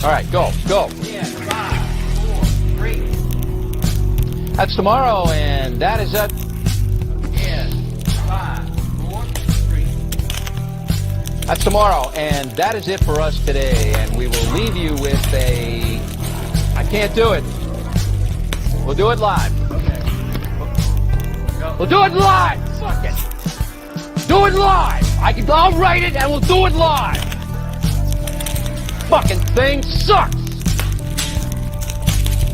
All right, go. Yeah, 5, 4, 3. That's tomorrow, and that is it. Yeah, 5, 4, 3. That's tomorrow, and that is it for us today. And we will leave you with a... I can't do it. We'll do it live. Okay. Go. We'll do it live. Fuck it. Do it live. I'll write it, and we'll do it live. Fucking thing sucks.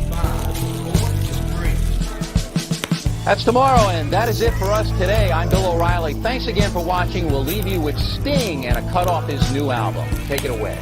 5, 4, 3. That's tomorrow, and that is it for us today. I'm Bill O'Reilly. Thanks again for watching. We'll leave you with Sting and a cut off his new album. Take it away.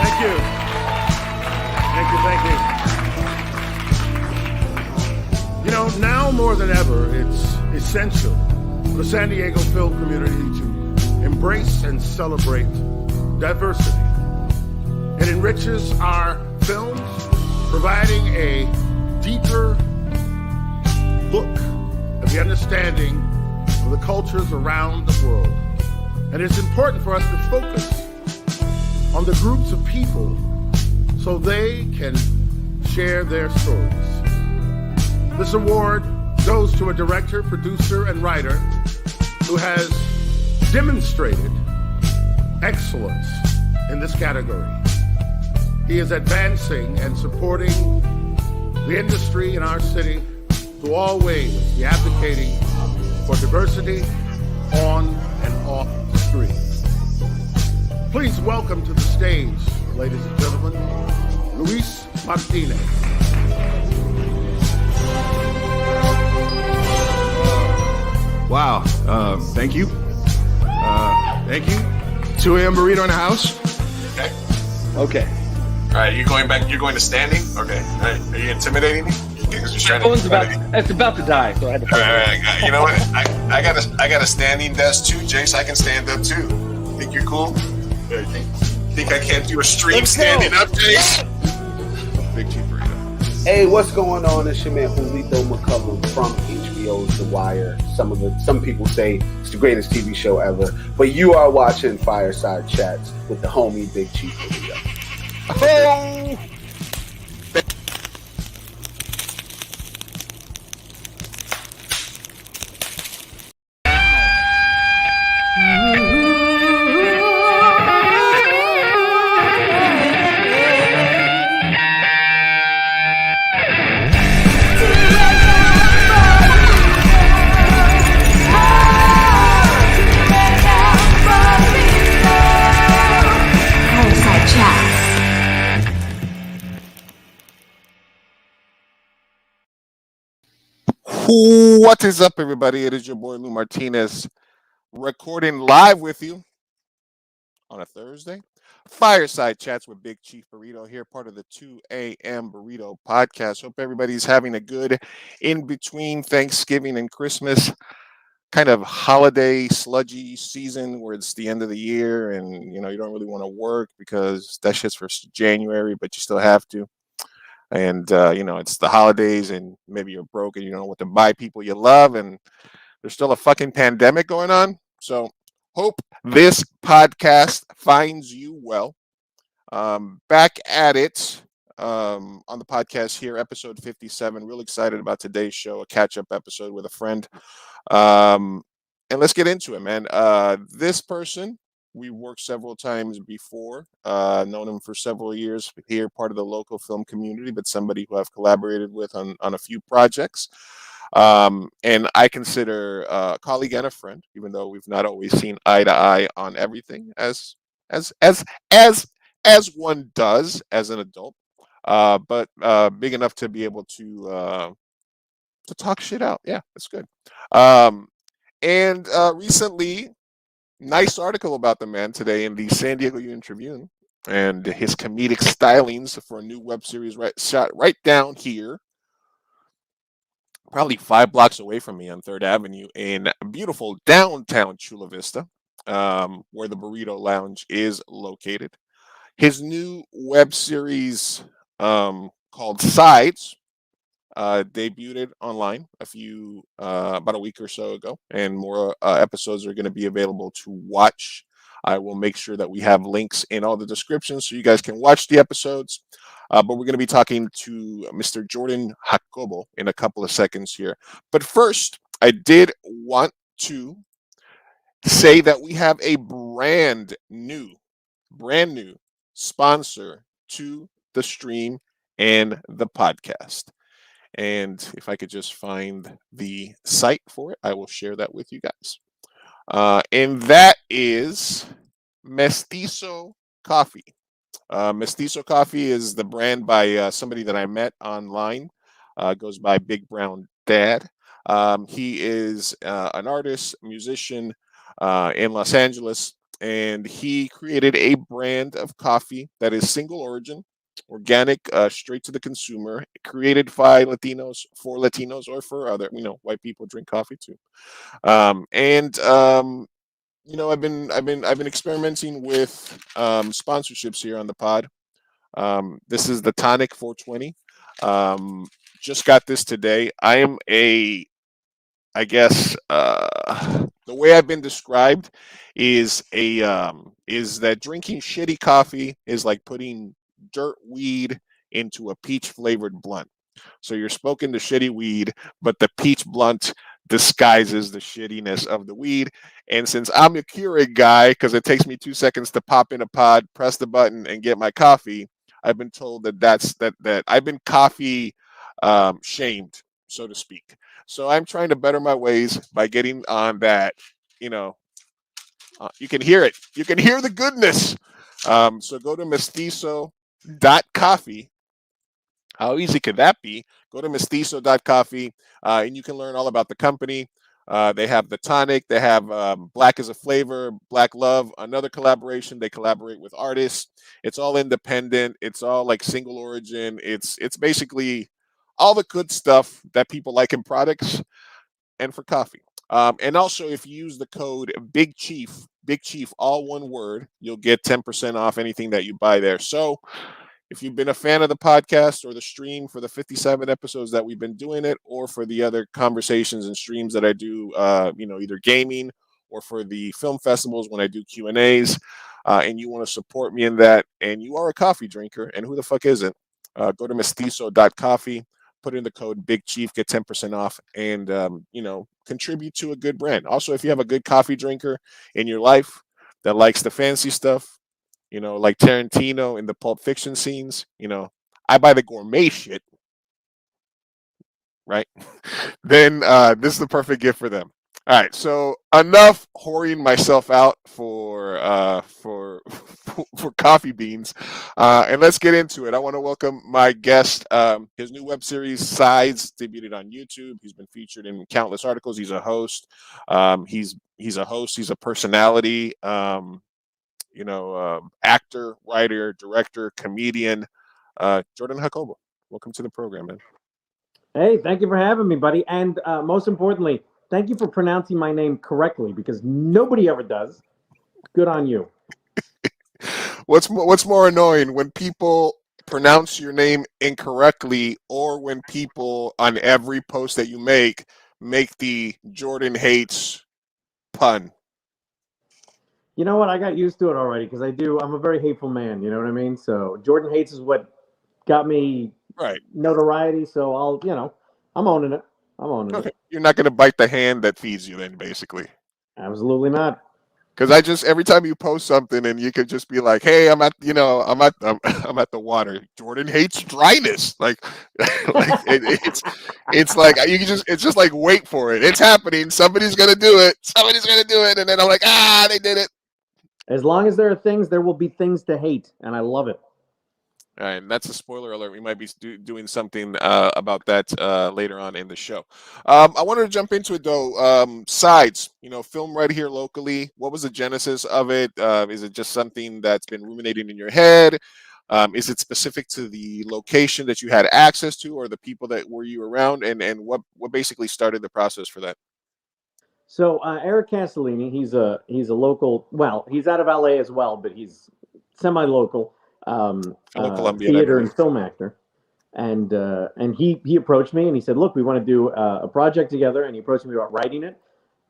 Thank you. You know, now more than ever, it's essential for the San Diego film community to embrace and celebrate diversity. It enriches our films, providing a deeper look at the understanding of the cultures around the world. And it's important for us to focus on the groups of people so they can share their stories. This award goes to a director, producer, and writer who has demonstrated excellence in this category. He is advancing and supporting the industry in our city through all ways, be advocating for diversity on and off the screen. Please welcome to the stage, ladies and gentlemen, Luis Martinez. Wow. Thank you. Thank you. 2 a.m. burrito in the house. Okay. All right, you're going back. You're going to standing. Okay. All right. Are you intimidating me? It's about to die, so I had to. All right. You know what? I got a standing desk too, Jace. I can stand up too. Think you're cool? Think I can't do a stream standing up, Jace? Big Chief burrito. Hey, what's going on? It's your man Julito McCullum from HBO's The Wire. Some people say it's the greatest TV show ever, but you are watching Fireside Chats with the homie Big Chief Julito. Oh! Fireside Chats. What is up, everybody? It is your boy Lou Martinez recording live with you on a Thursday. Fireside Chats with Big Chief Burrito here, part of the 2 a.m. Burrito podcast. Hope everybody's having a good in-between Thanksgiving and Christmas kind of holiday sludgy season where it's the end of the year and, you know, you don't really want to work because that shit's for January, but you still have to. And, you know, it's the holidays and maybe you're broke and you don't know what to buy people you love and there's still a fucking pandemic going on. So hope this podcast finds you well. Back at it on the podcast here, episode 57. Real excited about today's show, a catch-up episode with a friend. and let's get into it, man. This person, we worked several times before, known him for several years here, part of the local film community, but somebody who I've collaborated with on a few projects. And I consider a colleague and a friend, even though we've not always seen eye to eye on everything, as as as as one does as an adult. But big enough to be able to talk shit out. Yeah, that's good. Um, and recently, nice article about the man today in the San Diego Union Tribune and his comedic stylings for a new web series shot right down here, probably 5 blocks away from me on Third Avenue in beautiful downtown Chula Vista, where the Burrito Lounge is located. His new web series called Sides debuted online about a week or so ago, and more episodes are going to be available to watch. I will make sure that we have links in all the descriptions so you guys can watch the episodes. But we're going to be talking to Mr. Jordan Jacobo in a couple of seconds here. But first, I did want to say that we have a brand new sponsor to the stream and the podcast. And if I could just find the site for it, I will share that with you guys. And that is Mestizo Coffee. Mestizo Coffee is the brand by somebody that I met online. Goes by Big Brown Dad. He is an artist, musician in Los Angeles, and he created a brand of coffee that is single origin, organic, straight to the consumer, created by Latinos, for Latinos, or for other, white people drink coffee too. And I've been experimenting with sponsorships here on the pod. This is the Tonic 420. Just got this today. I guess the way I've been described is that drinking shitty coffee is like putting dirt weed into a peach flavored blunt. So you're smoking the shitty weed, but the peach blunt disguises the shittiness of the weed. And since I'm a Keurig guy, because it takes me 2 seconds to pop in a pod, press the button, and get my coffee, I've been told that I've been coffee shamed, so to speak. So I'm trying to better my ways by getting on that. You can hear it. You can hear the goodness. So go to mestizo.coffee. How easy could that be? Go to mestizo.coffee, and you can learn all about the company. They have the tonic. They have Black as a Flavor, Black Love, another collaboration. They collaborate with artists. It's all independent. It's all like single origin. It's basically all the good stuff that people like in products and for coffee. And also, if you use the code Big Chief, all one word, you'll get 10% off anything that you buy there. So if you've been a fan of the podcast or the stream for the 57 episodes that we've been doing it, or for the other conversations and streams that I do, either gaming or for the film festivals when I do Q&As, and you want to support me in that, and you are a coffee drinker, and who the fuck isn't, go to mestizo.coffee, put in the code Big Chief, get 10% off, and, contribute to a good brand. Also, if you have a good coffee drinker in your life that likes the fancy stuff, like Tarantino in the Pulp Fiction scenes, I buy the gourmet shit, right? Then this is the perfect gift for them. All right, so enough whoring myself out for coffee beans, and let's get into it. I want to welcome my guest. His new web series, Sides, debuted on YouTube. He's been featured in countless articles. He's a host. He's a host. He's a personality. Actor, writer, director, comedian. Jordan Jacobo, welcome to the program, man. Hey, thank you for having me, buddy. And most importantly, thank you for pronouncing my name correctly, because nobody ever does. Good on you. What's more annoying, when people pronounce your name incorrectly, or when people on every post that you make the Jordan hates pun? You know what? I got used to it already, because I'm a very hateful man. You know what I mean? So Jordan hates is what got me notoriety. So I'm owning it. I'm owning it. You're not going to bite the hand that feeds you then, basically. Absolutely not. Because I just every time you post something and you could just be like, "Hey, I'm at the water. Jordan hates dryness." Like, it's like you can just it's just like wait for it. It's happening. Somebody's gonna do it. Somebody's gonna do it, and then I'm like, they did it. As long as there are things, there will be things to hate, and I love it. All right, and that's a spoiler alert. We might be doing something about that later on in the show. I wanted to jump into it though. Sides, film right here locally. What was the genesis of it? Is it just something that's been ruminating in your head? Is it specific to the location that you had access to, or the people that were you around, and what basically started the process for that? So Eric Castellini, he's a local. Well, he's out of LA as well, but he's semi-local Fellow Colombian, I theater and believe. film actor. And he approached me and he said, "Look, we want to do a project together." And he approached me about writing it.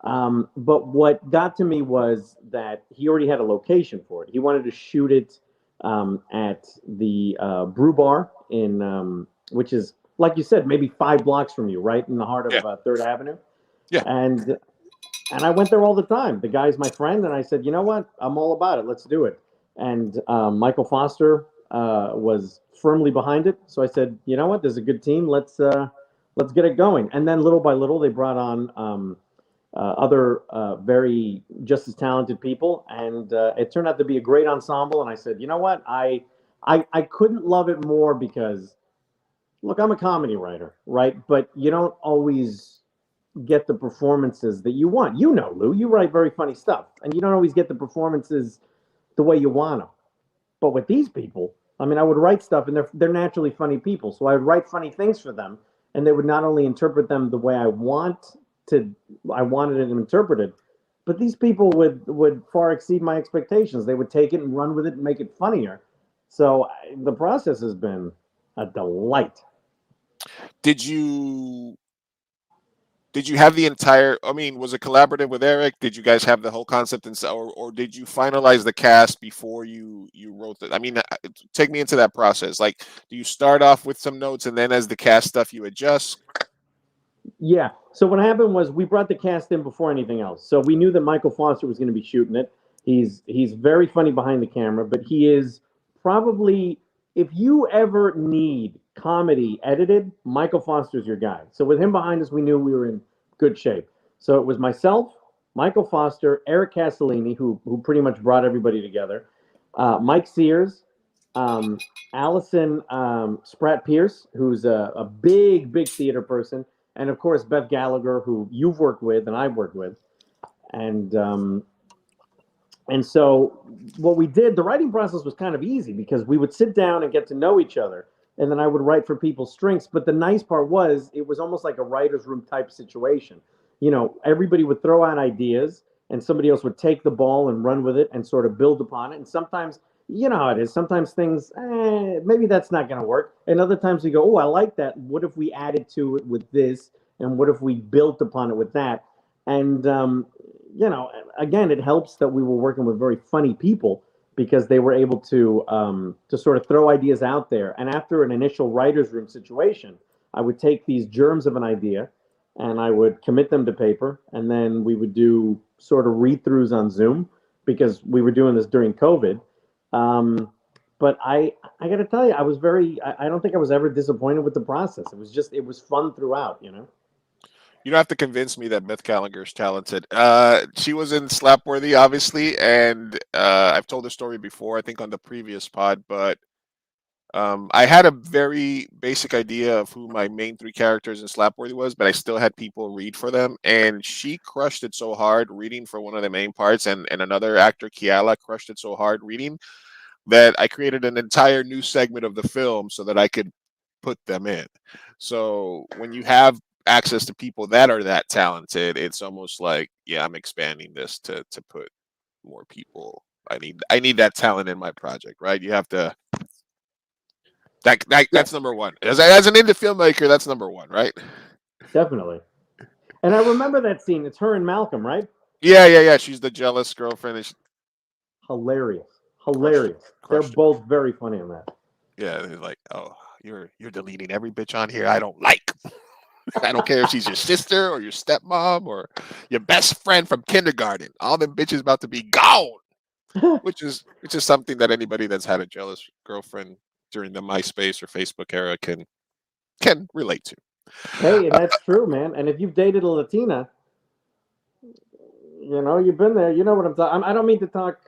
But what got to me was that he already had a location for it. He wanted to shoot it at the Brew Bar which is, like you said, maybe 5 blocks from you, right in the heart of Third Avenue. Yeah. And I went there all the time. The guy's my friend, and I said, "You know what? I'm all about it. Let's do it." And Michael Foster was firmly behind it. So I said, "You know what? There's a good team. Let's get it going." And then little by little, they brought on other very just as talented people, and it turned out to be a great ensemble. And I said, "You know what? I couldn't love it more because, look, I'm a comedy writer, right? But you don't always get the performances that you want. You know, Lou, you write very funny stuff, and you don't always get the performances the way you want them. But with these people, I mean, I would write stuff, and they're naturally funny people, so I would write funny things for them, and they would not only interpret them the way I wanted it interpreted, but these people would far exceed my expectations. They would take it and run with it and make it funnier. So the process has been a delight. Did you have the entire? I mean, was it collaborative with Eric? Did you guys have the whole concept or did you finalize the cast before you wrote it? I mean, take me into that process. Like, do you start off with some notes and then as the cast stuff you adjust? Yeah. So what happened was we brought the cast in before anything else. So we knew that Michael Foster was going to be shooting it. He's very funny behind the camera, but he is probably, if you ever need comedy edited, Michael Foster's your guy. So with him behind us, we knew we were in good shape. So it was myself, Michael Foster, Eric Castellini, who pretty much brought everybody together, Mike Sears, Allison Spratt Pierce, who's a big theater person, and of course Beth Gallagher, who you've worked with and I've worked with, and so what we did, the writing process was kind of easy because we would sit down and get to know each other, and then I would write for people's strengths. But the nice part was it was almost like a writer's room type situation. Everybody would throw out ideas, and somebody else would take the ball and run with it and sort of build upon it. And sometimes, you know how it is. Sometimes things, maybe that's not going to work. And other times we go, "Oh, I like that. What if we added to it with this? And what if we built upon it with that?" And, again, it helps that we were working with very funny people because they were able to sort of throw ideas out there. And after an initial writer's room situation, I would take these germs of an idea and I would commit them to paper. And then we would do sort of read-throughs on Zoom because we were doing this during COVID. But I got to tell you, I don't think I was ever disappointed with the process. It was fun throughout, You don't have to convince me that Beth Gallagher is talented. She was in Slapworthy, obviously, and I've told the story before, I think on the previous pod, but I had a very basic idea of who my main 3 characters in Slapworthy was, but I still had people read for them, and she crushed it so hard reading for one of the main parts, and another actor, Kiala, crushed it so hard reading that I created an entire new segment of the film so that I could put them in. So when you have access to people that are that talented, it's almost like, yeah, I'm expanding this to put more people. I need that talent in my project, right? You have to. That's number one. As an indie filmmaker, that's number one, right? Definitely. And I remember that scene. It's her and Malcolm, right? Yeah. She's the jealous girlfriend. Hilarious. They're both very funny on that. Yeah, they're like, "Oh, you're deleting every bitch on here I don't like." I don't care if she's your sister or your stepmom or your best friend from kindergarten. All them bitches about to be gone. Which is something that anybody that's had a jealous girlfriend during the MySpace or Facebook era can relate to. Hey, and that's true, man. And if you've dated a Latina, you've been there. You know what I'm talking. I don't mean to talk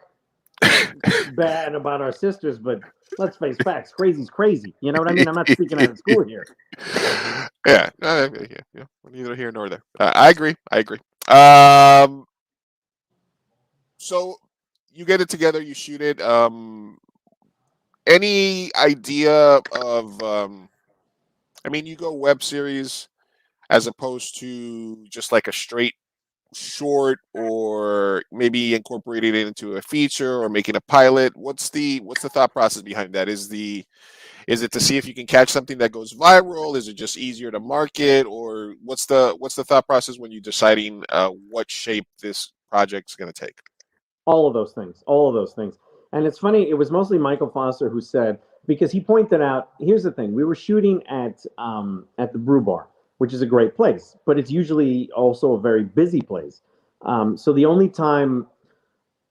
bad about our sisters, but let's face facts. Crazy's crazy. You know what I mean? I'm not speaking out of school here. Yeah, yeah. Neither here nor there. I agree. So you get it together, you shoot it. Any idea of? I mean, you go web series as opposed to just like a straight short, or maybe incorporating it into a feature or making a pilot. What's the thought process behind that? Is it to see if you can catch something that goes viral? Is it just easier to market, or what's the thought process when you're deciding what shape this project's going to take? All of those things. And it's funny, it was mostly Michael Foster who said, because he pointed out, here's the thing, we were shooting at the Brew Bar, which is a great place, but it's usually also a very busy place. So the only time,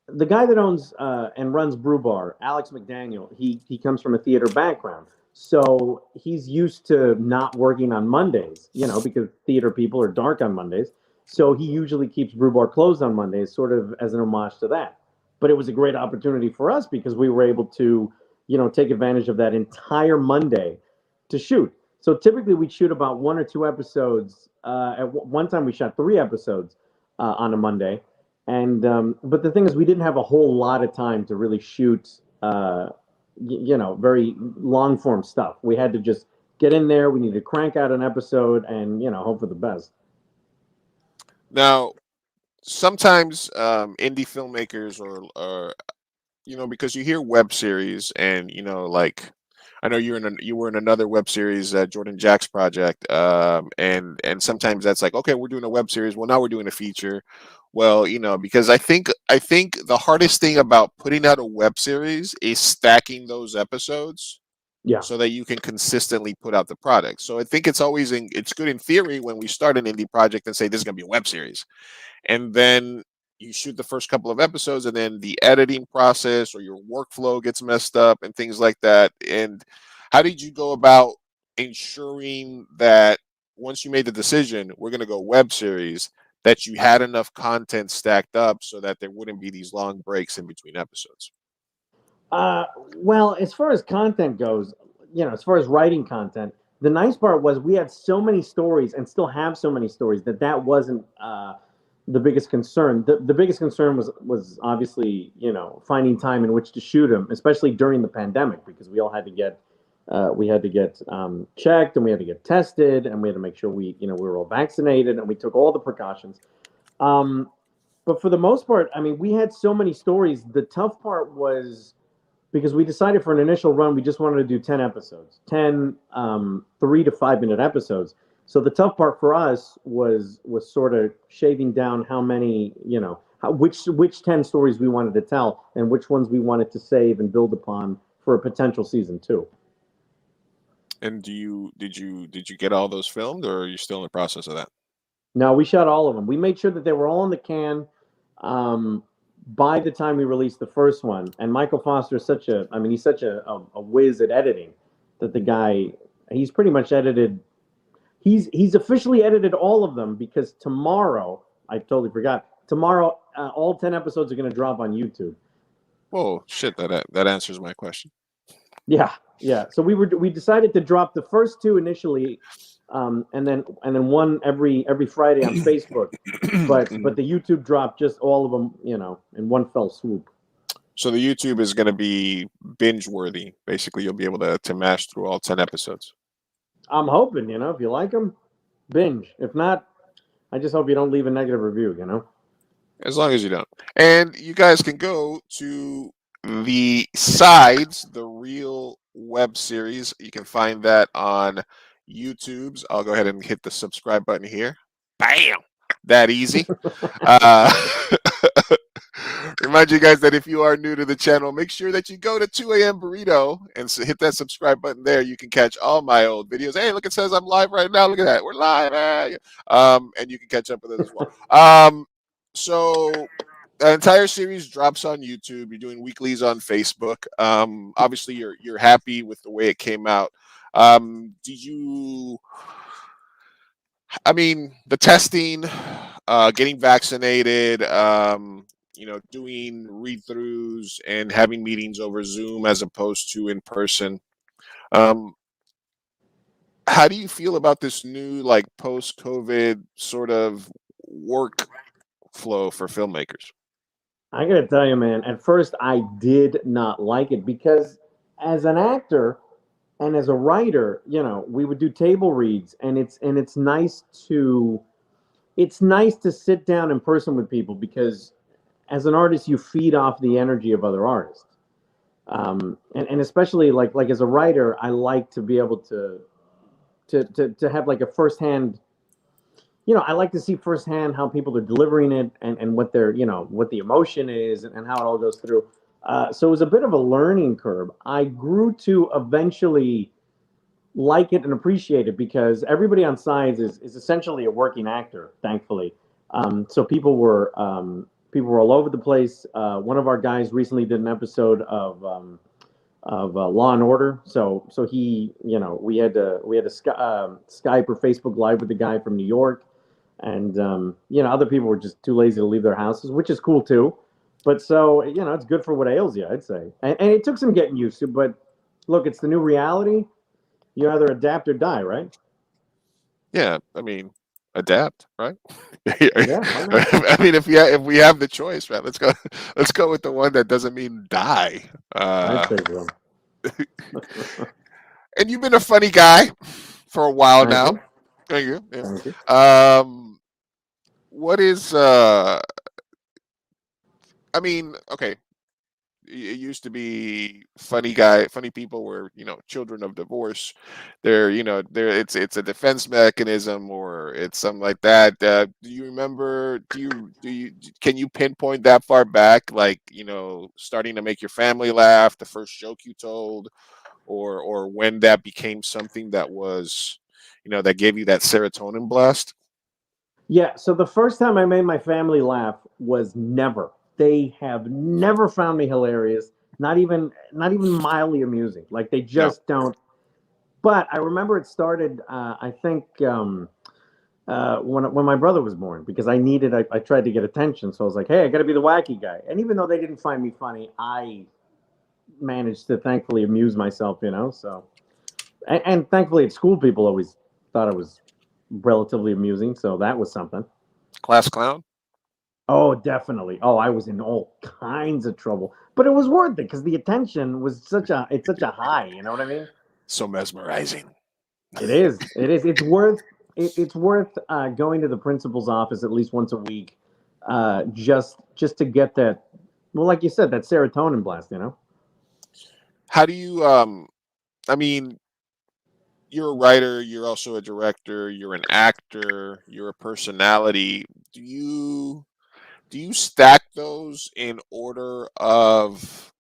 the guy that owns and runs Brew Bar, Alex McDaniel, he comes from a theater background. So he's used to not working on Mondays, because theater people are dark on Mondays. So he usually keeps Brew Bar closed on Mondays, sort of as an homage to that. But it was a great opportunity for us because we were able to, take advantage of that entire Monday to shoot. So typically we'd shoot about 1 or 2 episodes. At one time we shot 3 episodes on a Monday. And but the thing is, we didn't have a whole lot of time to really shoot, very long form stuff. We had to just get in there. We needed to crank out an episode and, hope for the best. Now, sometimes indie filmmakers or because you hear web series and like I know you were in another web series, Jordan Jack's project, and sometimes that's like, okay, we're doing a web series. Well, now we're doing a feature. Well, because I think the hardest thing about putting out a web series is stacking those episodes. Yeah. So that you can consistently put out the product. So I think it's good in theory when we start an indie project and say this is going to be a web series, and then you shoot the first couple of episodes, and then the editing process or your workflow gets messed up and things like that. And how did you go about ensuring that once you made the decision, we're going to go web series, that you had enough content stacked up so that there wouldn't be these long breaks in between episodes? Well, as far as content goes, as far as writing content, the nice part was we had so many stories and still have so many stories that wasn't the biggest concern. The biggest concern was obviously, finding time in which to shoot them, especially during the pandemic, because we all had to get checked, and we had to get tested, and we had to make sure we were all vaccinated, and we took all the precautions. But for the most part, I mean, we had so many stories. The tough part was, because we decided for an initial run, we just wanted to do 10 episodes, 10 3 to 5 minute episodes. So the tough part for us was sort of shaving down how many, which 10 stories we wanted to tell and which ones we wanted to save and build upon for a potential season 2. And did you get all those filmed, or are you still in the process of that? No, we shot all of them. We made sure that they were all in the can. By the time we released the first one, and Michael Foster is he's such a whiz at editing that the guy, he's pretty much edited, he's officially edited all of them, because tomorrow, I totally forgot, tomorrow all 10 episodes are going to drop on YouTube. Whoa, shit, that answers my question. Yeah. So we decided to drop the first 2 initially, and then one every Friday on Facebook, but the YouTube dropped just all of them, in one fell swoop. So the YouTube is going to be binge worthy. Basically, you'll be able to mash through all 10 episodes. I'm hoping, if you like them, binge. If not, I just hope you don't leave a negative review, As long as you don't. And you guys can go to the Sides, the real web series. You can find that on YouTube's. I'll go ahead and hit the subscribe button here. Bam! That easy. Remind you guys that if you are new to the channel, make sure that you go to 2 a.m. Burrito and hit that subscribe button there. You can catch all my old videos. Hey, look, it says I'm live right now. Look at that. We're live. And you can catch up with us as well. So the entire series drops on YouTube. You're doing weeklies on Facebook. Obviously, you're happy with the way it came out. Did you? I mean, the testing, getting vaccinated, doing read-throughs and having meetings over Zoom as opposed to in person. How do you feel about this new, like, post-COVID sort of work flow for filmmakers? I gotta tell you, man, at first I did not like it because as an actor and as a writer, we would do table reads, and it's nice to sit down in person with people because as an artist you feed off the energy of other artists. And especially like as a writer, I like to be able to have like a firsthand, I like to see firsthand how people are delivering it and what their, what the emotion is and how it all goes through. So it was a bit of a learning curve. I grew to eventually like it and appreciate it because everybody on sides is essentially a working actor, thankfully. So people were all over the place. One of our guys recently did an episode of Law and Order. So he, we had to Skype or Facebook Live with the guy from New York, and other people were just too lazy to leave their houses, which is cool too. But so it's good for what ails you, I'd say. And it took some getting used to, but look, it's the new reality. You either adapt or die, right? Yeah, I mean, adapt, right? Yeah, I mean, if we have the choice, man, let's go with the one that doesn't mean die. I'd say so. And you've been a funny guy for a while Thank now. you. Thank you. Yeah. Thank you. What is I mean, okay. It used to be funny people were, children of divorce. It's a defense mechanism or it's something like that. Do you remember, can you pinpoint that far back, like, starting to make your family laugh, the first joke you told, or when that became something that was, that gave you that serotonin blast? Yeah, so the first time I made my family laugh was never. They have never found me hilarious, not even mildly amusing. Like they just don't. But I remember it started. I think when my brother was born, because I tried to get attention. So I was like, hey, I got to be the wacky guy. And even though they didn't find me funny, I managed to thankfully amuse myself. So and thankfully at school people always thought I was relatively amusing, so that was something. Class clown? Oh, definitely. Oh, I was in all kinds of trouble, but it was worth it because the attention was such a high. You know what I mean? So mesmerizing. It is. It's worth going to the principal's office at least once a week, just to get that. Well, like you said, that serotonin blast. How do you? I mean, you're a writer. You're also a director. You're an actor. You're a personality. Do you stack those in order of,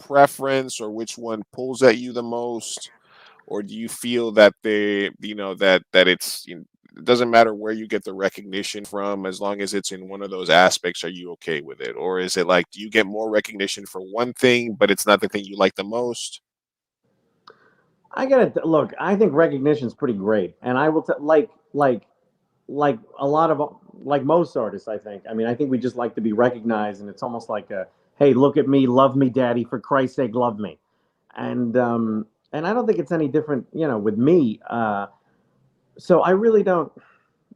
preference, or which one pulls at you the most? Or do you feel that that it's, it doesn't matter where you get the recognition from, as long as it's in one of those aspects, are you okay with it? Or is it like, do you get more recognition for one thing, but it's not the thing you like the most? I gotta look. I think recognition is pretty great, and I will like a lot of like most artists. I mean, I think we just like to be recognized, and it's almost like a, hey, look at me, love me, daddy, for Christ's sake, love me, and I don't think it's any different, with me. So I really don't.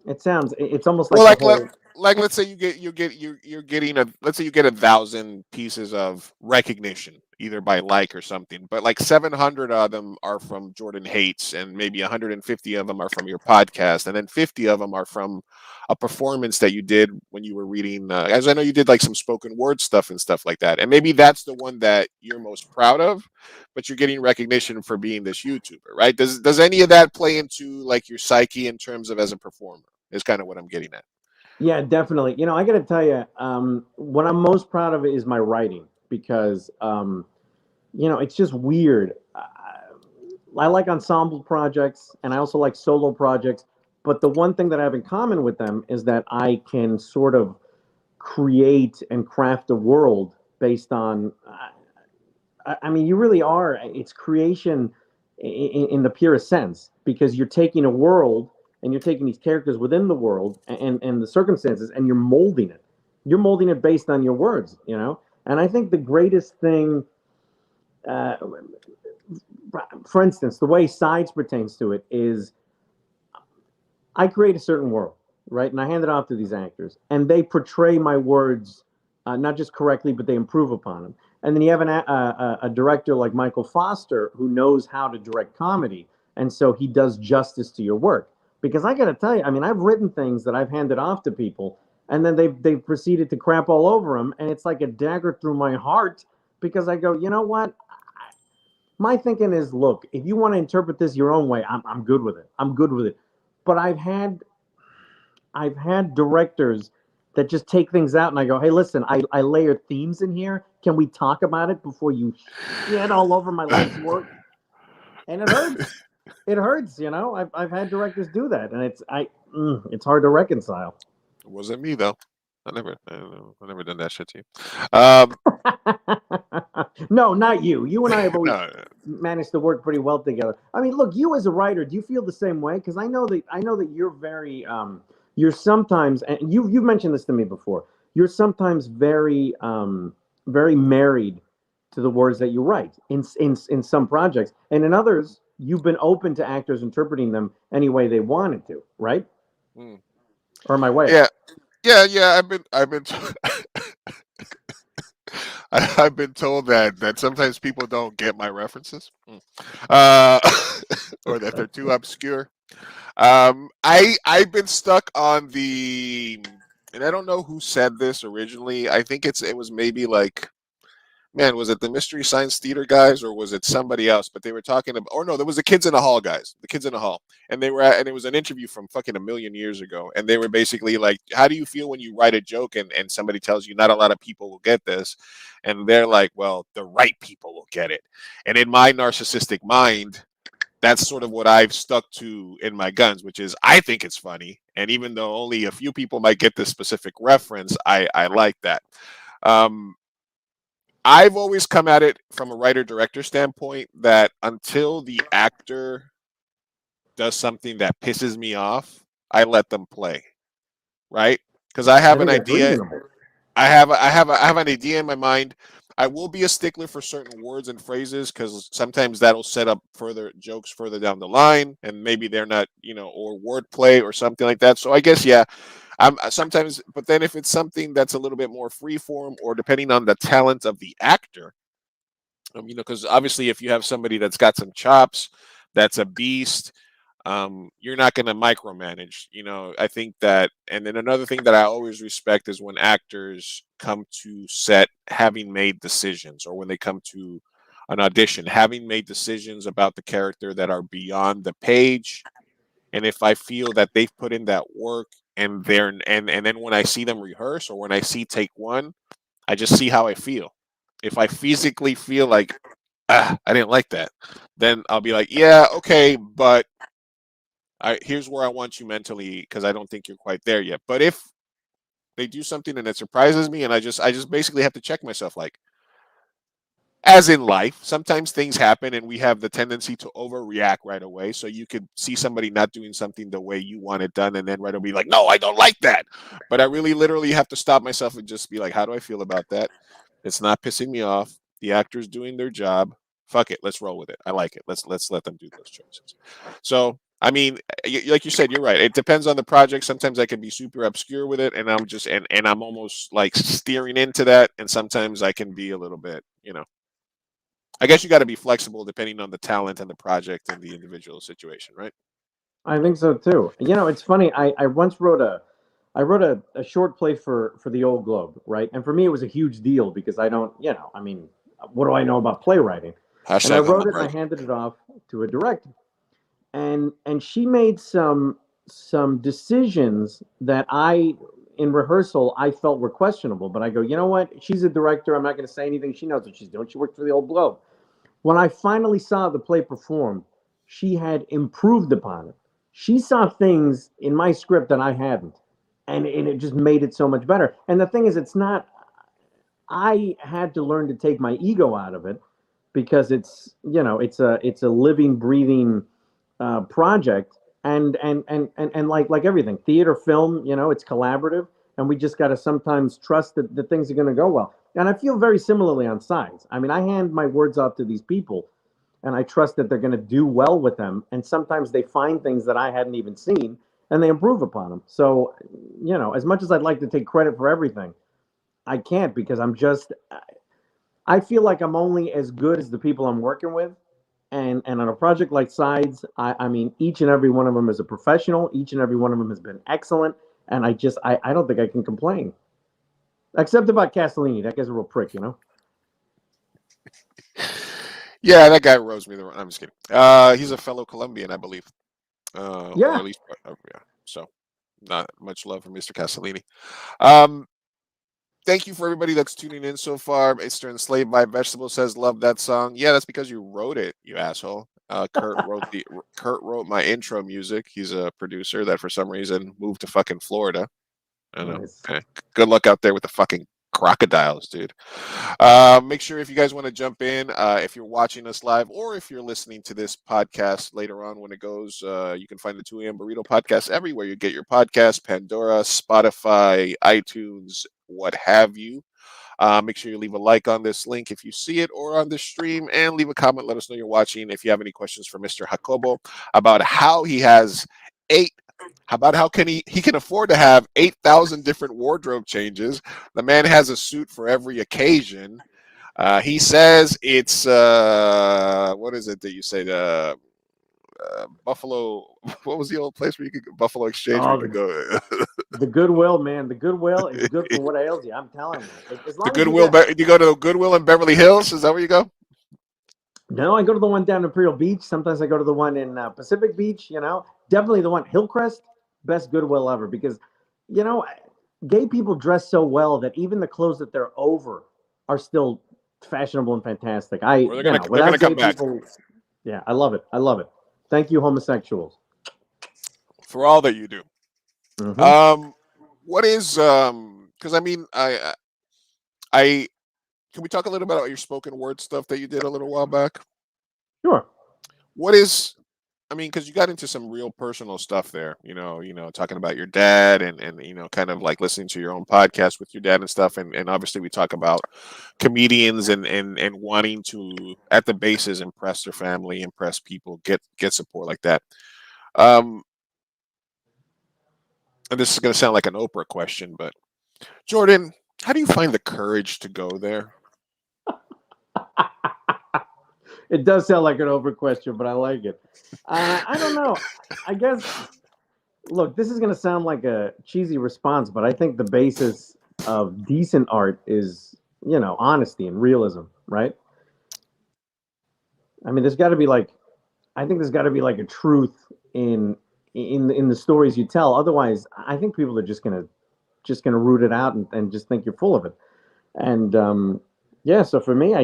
It's almost like Well, the whole. let's say you're getting let's say you get 1,000 pieces of recognition, either by like or something, but like 700 of them are from Jordan Hates, and maybe 150 of them are from your podcast, and then 50 of them are from a performance that you did when you were reading, as I know you did like some spoken word stuff and stuff like that, and maybe that's the one that you're most proud of, but you're getting recognition for being this YouTuber, right? Does any of that play into like your psyche in terms of as a performer, is kind of what I'm getting at. Yeah, definitely. I got to tell you, what I'm most proud of is my writing because, it's just weird. I like ensemble projects and I also like solo projects. But the one thing that I have in common with them is that I can sort of create and craft a world based on. I mean, you really are. It's creation in the purest sense because you're taking a world and you're taking these characters within the world and the circumstances and you're molding it. You're molding it based on your words. And I think the greatest thing, uh, for instance, the way Sides pertains to it is I create a certain world, right? And I hand it off to these actors, and they portray my words not just correctly, but they improve upon them. And then you have a director like Michael Foster who knows how to direct comedy, and so he does justice to your work. Because I got to tell you, I mean, I've written things that I've handed off to people, and then they've proceeded to crap all over them, and it's like a dagger through my heart because I go, you know what? My thinking is, look, if you want to interpret this your own way, I'm good with it. I'm good with it. But I've had directors that just take things out and I go, hey, listen, I layer themes in here. Can we talk about it before you shit all over my life's work? And it hurts. It hurts. I've had directors do that, and it's hard to reconcile. It wasn't me though. I never done that shit to you. Um, No, not you. You and I have always no, managed to work pretty well together. I mean, look, you as a writer, do you feel the same way? Because I know that you're very you're sometimes, and you've mentioned this to me before. You're sometimes very married to the words that you write in some projects, and in others, you've been open to actors interpreting them any way they wanted to, right? mm, Or am I way yeah, off? yeah. I've been I've been told that sometimes people don't get my references, uh, or that they're too obscure. I've been stuck on and I don't know who said this originally. I think it was maybe like, man, was it the Mystery Science Theater guys or was it somebody else? But they were talking about, or no, there was the Kids in the Hall guys, the Kids in the Hall, and and it was an interview from fucking a million years ago, and they were basically like, how do you feel when you write a joke and somebody tells you not a lot of people will get this, and they're like, well, the right people will get it, and in my narcissistic mind, that's sort of what I've stuck to in my guns, which is I think it's funny. And even though only a few people might get this specific reference, I like that. Um, I've always come at it from a writer director standpoint that until the actor does something that pisses me off, I let them play, right? Because I I have an think that's idea. reasonable. I have an idea in my mind. I will be a stickler for certain words and phrases because sometimes that'll set up further jokes further down the line, and maybe they're not, or wordplay or something like that. So I guess yeah, I'm sometimes. But then if it's something that's a little bit more freeform, or depending on the talent of the actor, because obviously if you have somebody that's got some chops, that's a beast, you're not going to micromanage. I think that, and then another thing that I always respect is when actors come to set having made decisions, or when they come to an audition having made decisions about the character that are beyond the page. And if I feel that they've put in that work, and then when I see them rehearse, or when I see take one, I just see how I feel. If I physically feel like, I didn't like that, then I'll be like, yeah, okay, but here's where I want you mentally because I don't think you're quite there yet. But if they do something and it surprises me, and I just basically have to check myself, like, as in life, sometimes things happen and we have the tendency to overreact right away. So you could see somebody not doing something the way you want it done, and then right away be like, no, I don't like that. But I really literally have to stop myself and just be like, how do I feel about that? It's not pissing me off. The actor's doing their job. Fuck it, let's roll with it. I like it. Let's let them do those choices. So I mean, like you said, you're right. It depends on the project. Sometimes I can be super obscure with it, and I'm just and I'm almost like steering into that. And sometimes I can be a little bit, I guess you got to be flexible depending on the talent and the project and the individual situation, right? I think so too. It's funny. I once wrote a short play for the Old Globe, right? And for me, it was a huge deal because I don't, I mean, what do I know about playwriting? And I Hashtag wrote humble it and I brag. handed it off to a director, and she made some decisions that I in rehearsal I felt were questionable. But I go, you know what? She's a director. I'm not going to say anything. She knows what she's doing. She worked for the Old Globe. When I finally saw the play performed, she had improved upon it. She saw things in my script that I hadn't, and it just made it so much better. And the thing is, it's not. I had to learn to take my ego out of it because it's a living, breathing project, and like everything, theater, film, it's collaborative, and we just got to sometimes trust that things are going to go well. And I feel very similarly on Sides. I mean, I hand my words off to these people, and I trust that they're going to do well with them. And sometimes they find things that I hadn't even seen, and they improve upon them. So, as much as I'd like to take credit for everything, I can't, because I feel like I'm only as good as the people I'm working with. And on a project like Sides, I mean, each and every one of them is a professional. Each and every one of them has been excellent. And I don't think I can complain. Except about Castellini. That guy's a real prick, Yeah, that guy rose me the wrong. I'm just kidding. He's a fellow Colombian, I believe. Or Yeah. at least, yeah. So, not much love for Mr. Castellini. Thank you for everybody that's tuning in so far. Mr. Enslaved by Vegetable says, "Love that song." Yeah, that's because you wrote it, you asshole. Kurt wrote my intro music. He's a producer that for some reason moved to fucking Florida. I know. Nice. Okay. Good luck out there with the fucking crocodiles, dude. Make sure if you guys want to jump in, if you're watching us live or if you're listening to this podcast later on when it goes, you can find the 2 a.m. Burrito podcast everywhere you get your podcast, Pandora, Spotify, iTunes, what have you. Make sure you leave a like on this link if you see it or on the stream, and leave a comment. Let us know you're watching. If you have any questions for Mr. Jacobo about how he has how can he can afford to have 8,000 different wardrobe changes. The man has a suit for every occasion. He says it's what is it that you say, Buffalo? What was the old place where you could Buffalo Exchange where you could go? The Goodwill, man. The Goodwill is good for what ails you. I'm telling you. As long The as you Goodwill. You go to Goodwill in Beverly Hills. Is that where you go? No, I go to the one down in Imperial Beach. Sometimes I go to the one in Pacific Beach. Definitely the one Hillcrest. Best Goodwill ever, because gay people dress so well that even the clothes that they're over are still fashionable and fantastic. They're gonna come back. Yeah, I love it. I love it. Thank you, homosexuals, for all that you do. Mm-hmm. What is because I mean I can we talk a little bit about your spoken word stuff that you did a little while back? Sure. What is, I mean, because you got into some real personal stuff there, talking about your dad and kind of like listening to your own podcast with your dad and stuff, and obviously we talk about comedians and wanting to at the basis impress their family, impress people, get support like that. And this is going to sound like an Oprah question, but Jordan, how do you find the courage to go there? It does sound like an over question, but I like it. I don't know. I guess, look, this is going to sound like a cheesy response, but I think the basis of decent art is, honesty and realism, right? I mean, there's got to be a truth in the stories you tell. Otherwise, I think people are just gonna root it out and just think you're full of it. And yeah, so for me,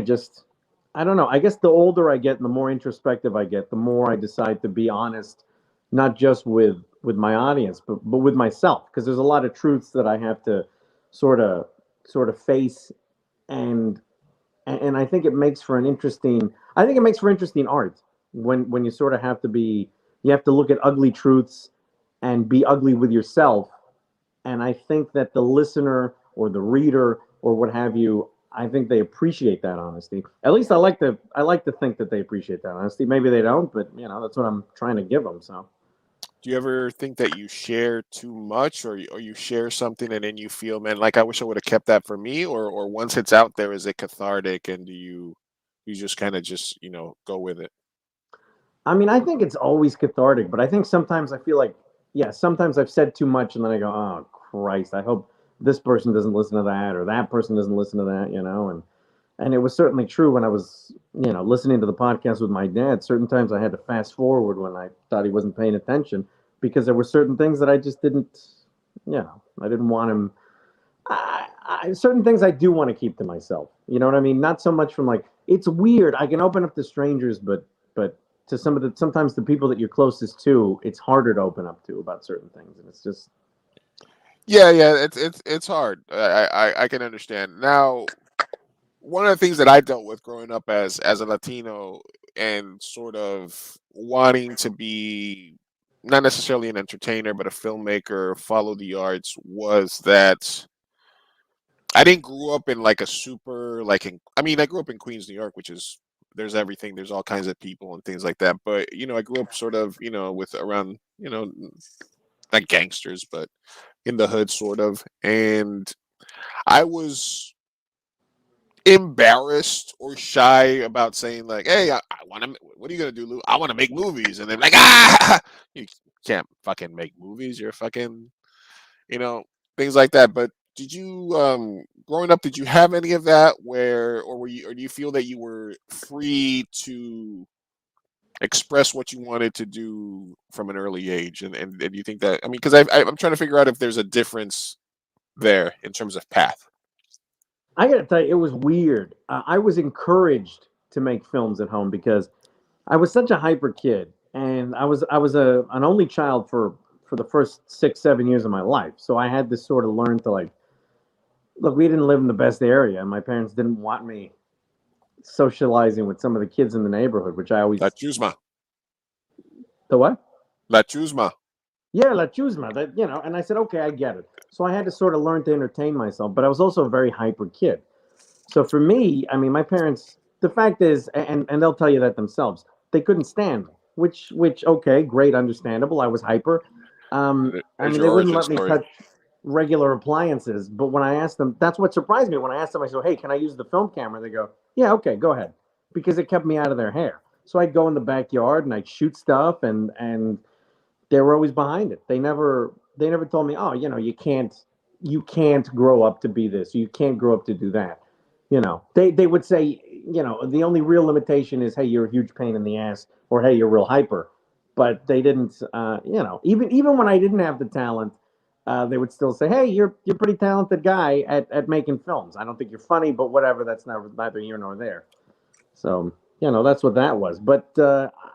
I don't know. I guess the older I get and the more introspective I get, the more I decide to be honest, not just with my audience, but with myself, because there's a lot of truths that I have to sort of face, and I think it makes for interesting art when you sort of have to look at ugly truths and be ugly with yourself. And I think that the listener or the reader or what have you, I think they appreciate that honesty. At least I like to think that they appreciate that honesty. Maybe they don't, but that's what I'm trying to give them. So, do you ever think that you share too much, or you share something and then you feel, man, like I wish I would have kept that for me, or once it's out there, is it cathartic, and do you just kind of just go with it? I mean, I think it's always cathartic, but I think sometimes I feel like, sometimes I've said too much, and then I go, oh Christ, I hope this person doesn't listen to that, or that person doesn't listen to that, and it was certainly true when I was, listening to the podcast with my dad. Certain times I had to fast forward when I thought he wasn't paying attention, because there were certain things that I just didn't, I didn't want him. Certain things I do want to keep to myself. You know what I mean? Not so much from like, it's weird. I can open up to strangers, but to sometimes the people that you're closest to, it's harder to open up to about certain things, and it's just. Yeah, it's hard. I can understand. Now, one of the things that I dealt with growing up as a Latino and sort of wanting to be not necessarily an entertainer but a filmmaker, follow the arts, was that I didn't grow up in like a super like I mean, I grew up in Queens, New York, which is there's everything, there's all kinds of people and things like that. But I grew up sort of with around not gangsters, but in the hood sort of, and I was embarrassed or shy about saying like, "Hey, I want to. What are you gonna do, Lou? I want to make movies." And they're like, "Ah, you can't fucking make movies. You're fucking, things like that." But did you, growing up, did you have any of that or do you feel that you were free to express what you wanted to do from an early age? And do you think that, I mean, because I'm trying to figure out if there's a difference there in terms of path. I got to tell you, it was weird. I was encouraged to make films at home because I was such a hyper kid, and I was an only child for the first 6-7 years of my life. So I had to sort of learn to like, look, we didn't live in the best area, and my parents didn't want me socializing with some of the kids in the neighborhood, which I always. La Chusma. The what? La Chusma. Yeah, La Chusma. That and I said, okay, I get it. So I had to sort of learn to entertain myself, but I was also a very hyper kid. So for me, I mean, my parents. The fact is, and they'll tell you that themselves, they couldn't stand me. Which okay, great, understandable. I was hyper. I There's mean, your they wouldn't origin let me story. touch regular appliances. But when I asked them, that's what surprised me. When I asked them, I said, hey, can I use the film camera? They go, yeah, okay, go ahead, because it kept me out of their hair. So I'd go in the backyard and I'd shoot stuff, and they were always behind it. They never told me, oh, you can't grow up to be this. You can't grow up to do that. They would say, the only real limitation is, hey, you're a huge pain in the ass, or hey, you're real hyper. But they didn't, even when I didn't have the talent, they would still say, hey, you're a pretty talented guy at making films. I don't think you're funny, but whatever. That's neither here nor there. So that's what that was. But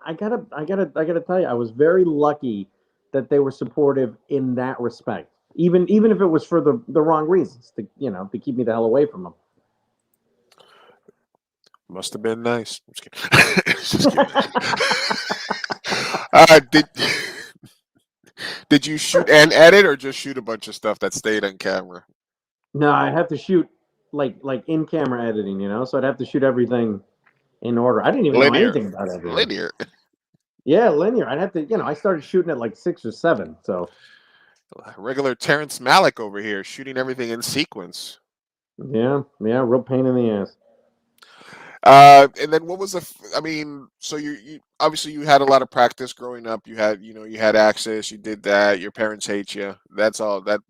I gotta tell you, I was very lucky that they were supportive in that respect. Even if it was for the wrong reasons, to keep me the hell away from them. Must have been nice. Just kidding. Did you shoot and edit, or just shoot a bunch of stuff that stayed on camera? No, I'd have to shoot like in camera editing, so I'd have to shoot everything in order. I didn't even know Linear. anything about editing. Linear. Yeah, linear. I'd have to, I started shooting at like 6 or 7. So Regular Terrence Malick over here, shooting everything in sequence. yeah, real pain in the ass. And then what was I mean, so you obviously you had a lot of practice growing up. You had access. You did that. Your parents hate you. That's all. That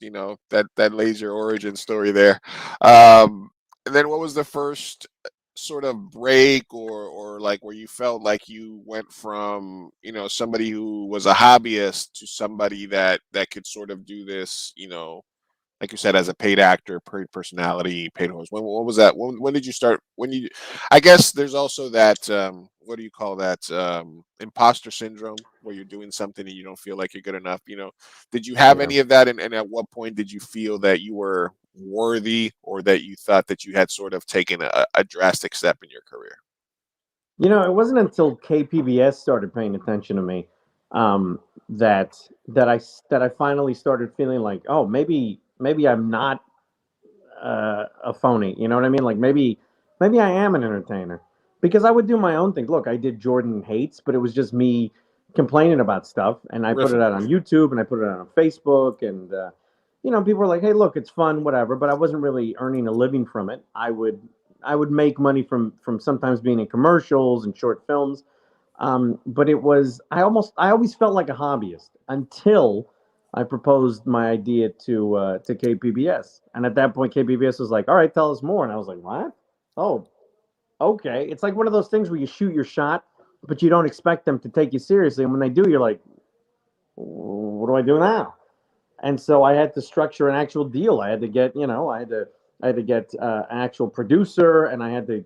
lays your origin story there. And then what was the first sort of break or like where you felt like you went from somebody who was a hobbyist to somebody that could sort of do this, like you said, as a paid actor, paid personality, paid host? What was that? When did you start? I guess there's also that, what do you call that? Imposter syndrome, where you're doing something and you don't feel like you're good enough. Did you have any of that? And at what point did you feel that you were worthy, or that you thought that you had sort of taken a drastic step in your career? It wasn't until KPBS started paying attention to me, that I finally started feeling like, oh, maybe I'm not a phony. You know what I mean? Like maybe I am an entertainer, because I would do my own thing. Look, I did Jordan Hates, but it was just me complaining about stuff, and I put it out on YouTube and I put it out on Facebook, and people were like, hey, look, it's fun, whatever. But I wasn't really earning a living from it. I would make money from sometimes being in commercials and short films. But it was, I always felt like a hobbyist until I proposed my idea to KPBS. And at that point, KPBS was like, all right, tell us more. And I was like, what? Oh, okay. It's like one of those things where you shoot your shot, but you don't expect them to take you seriously. And when they do, you're like, what do I do now? And so I had to structure an actual deal. I had to get, I had to get an actual producer, and I had to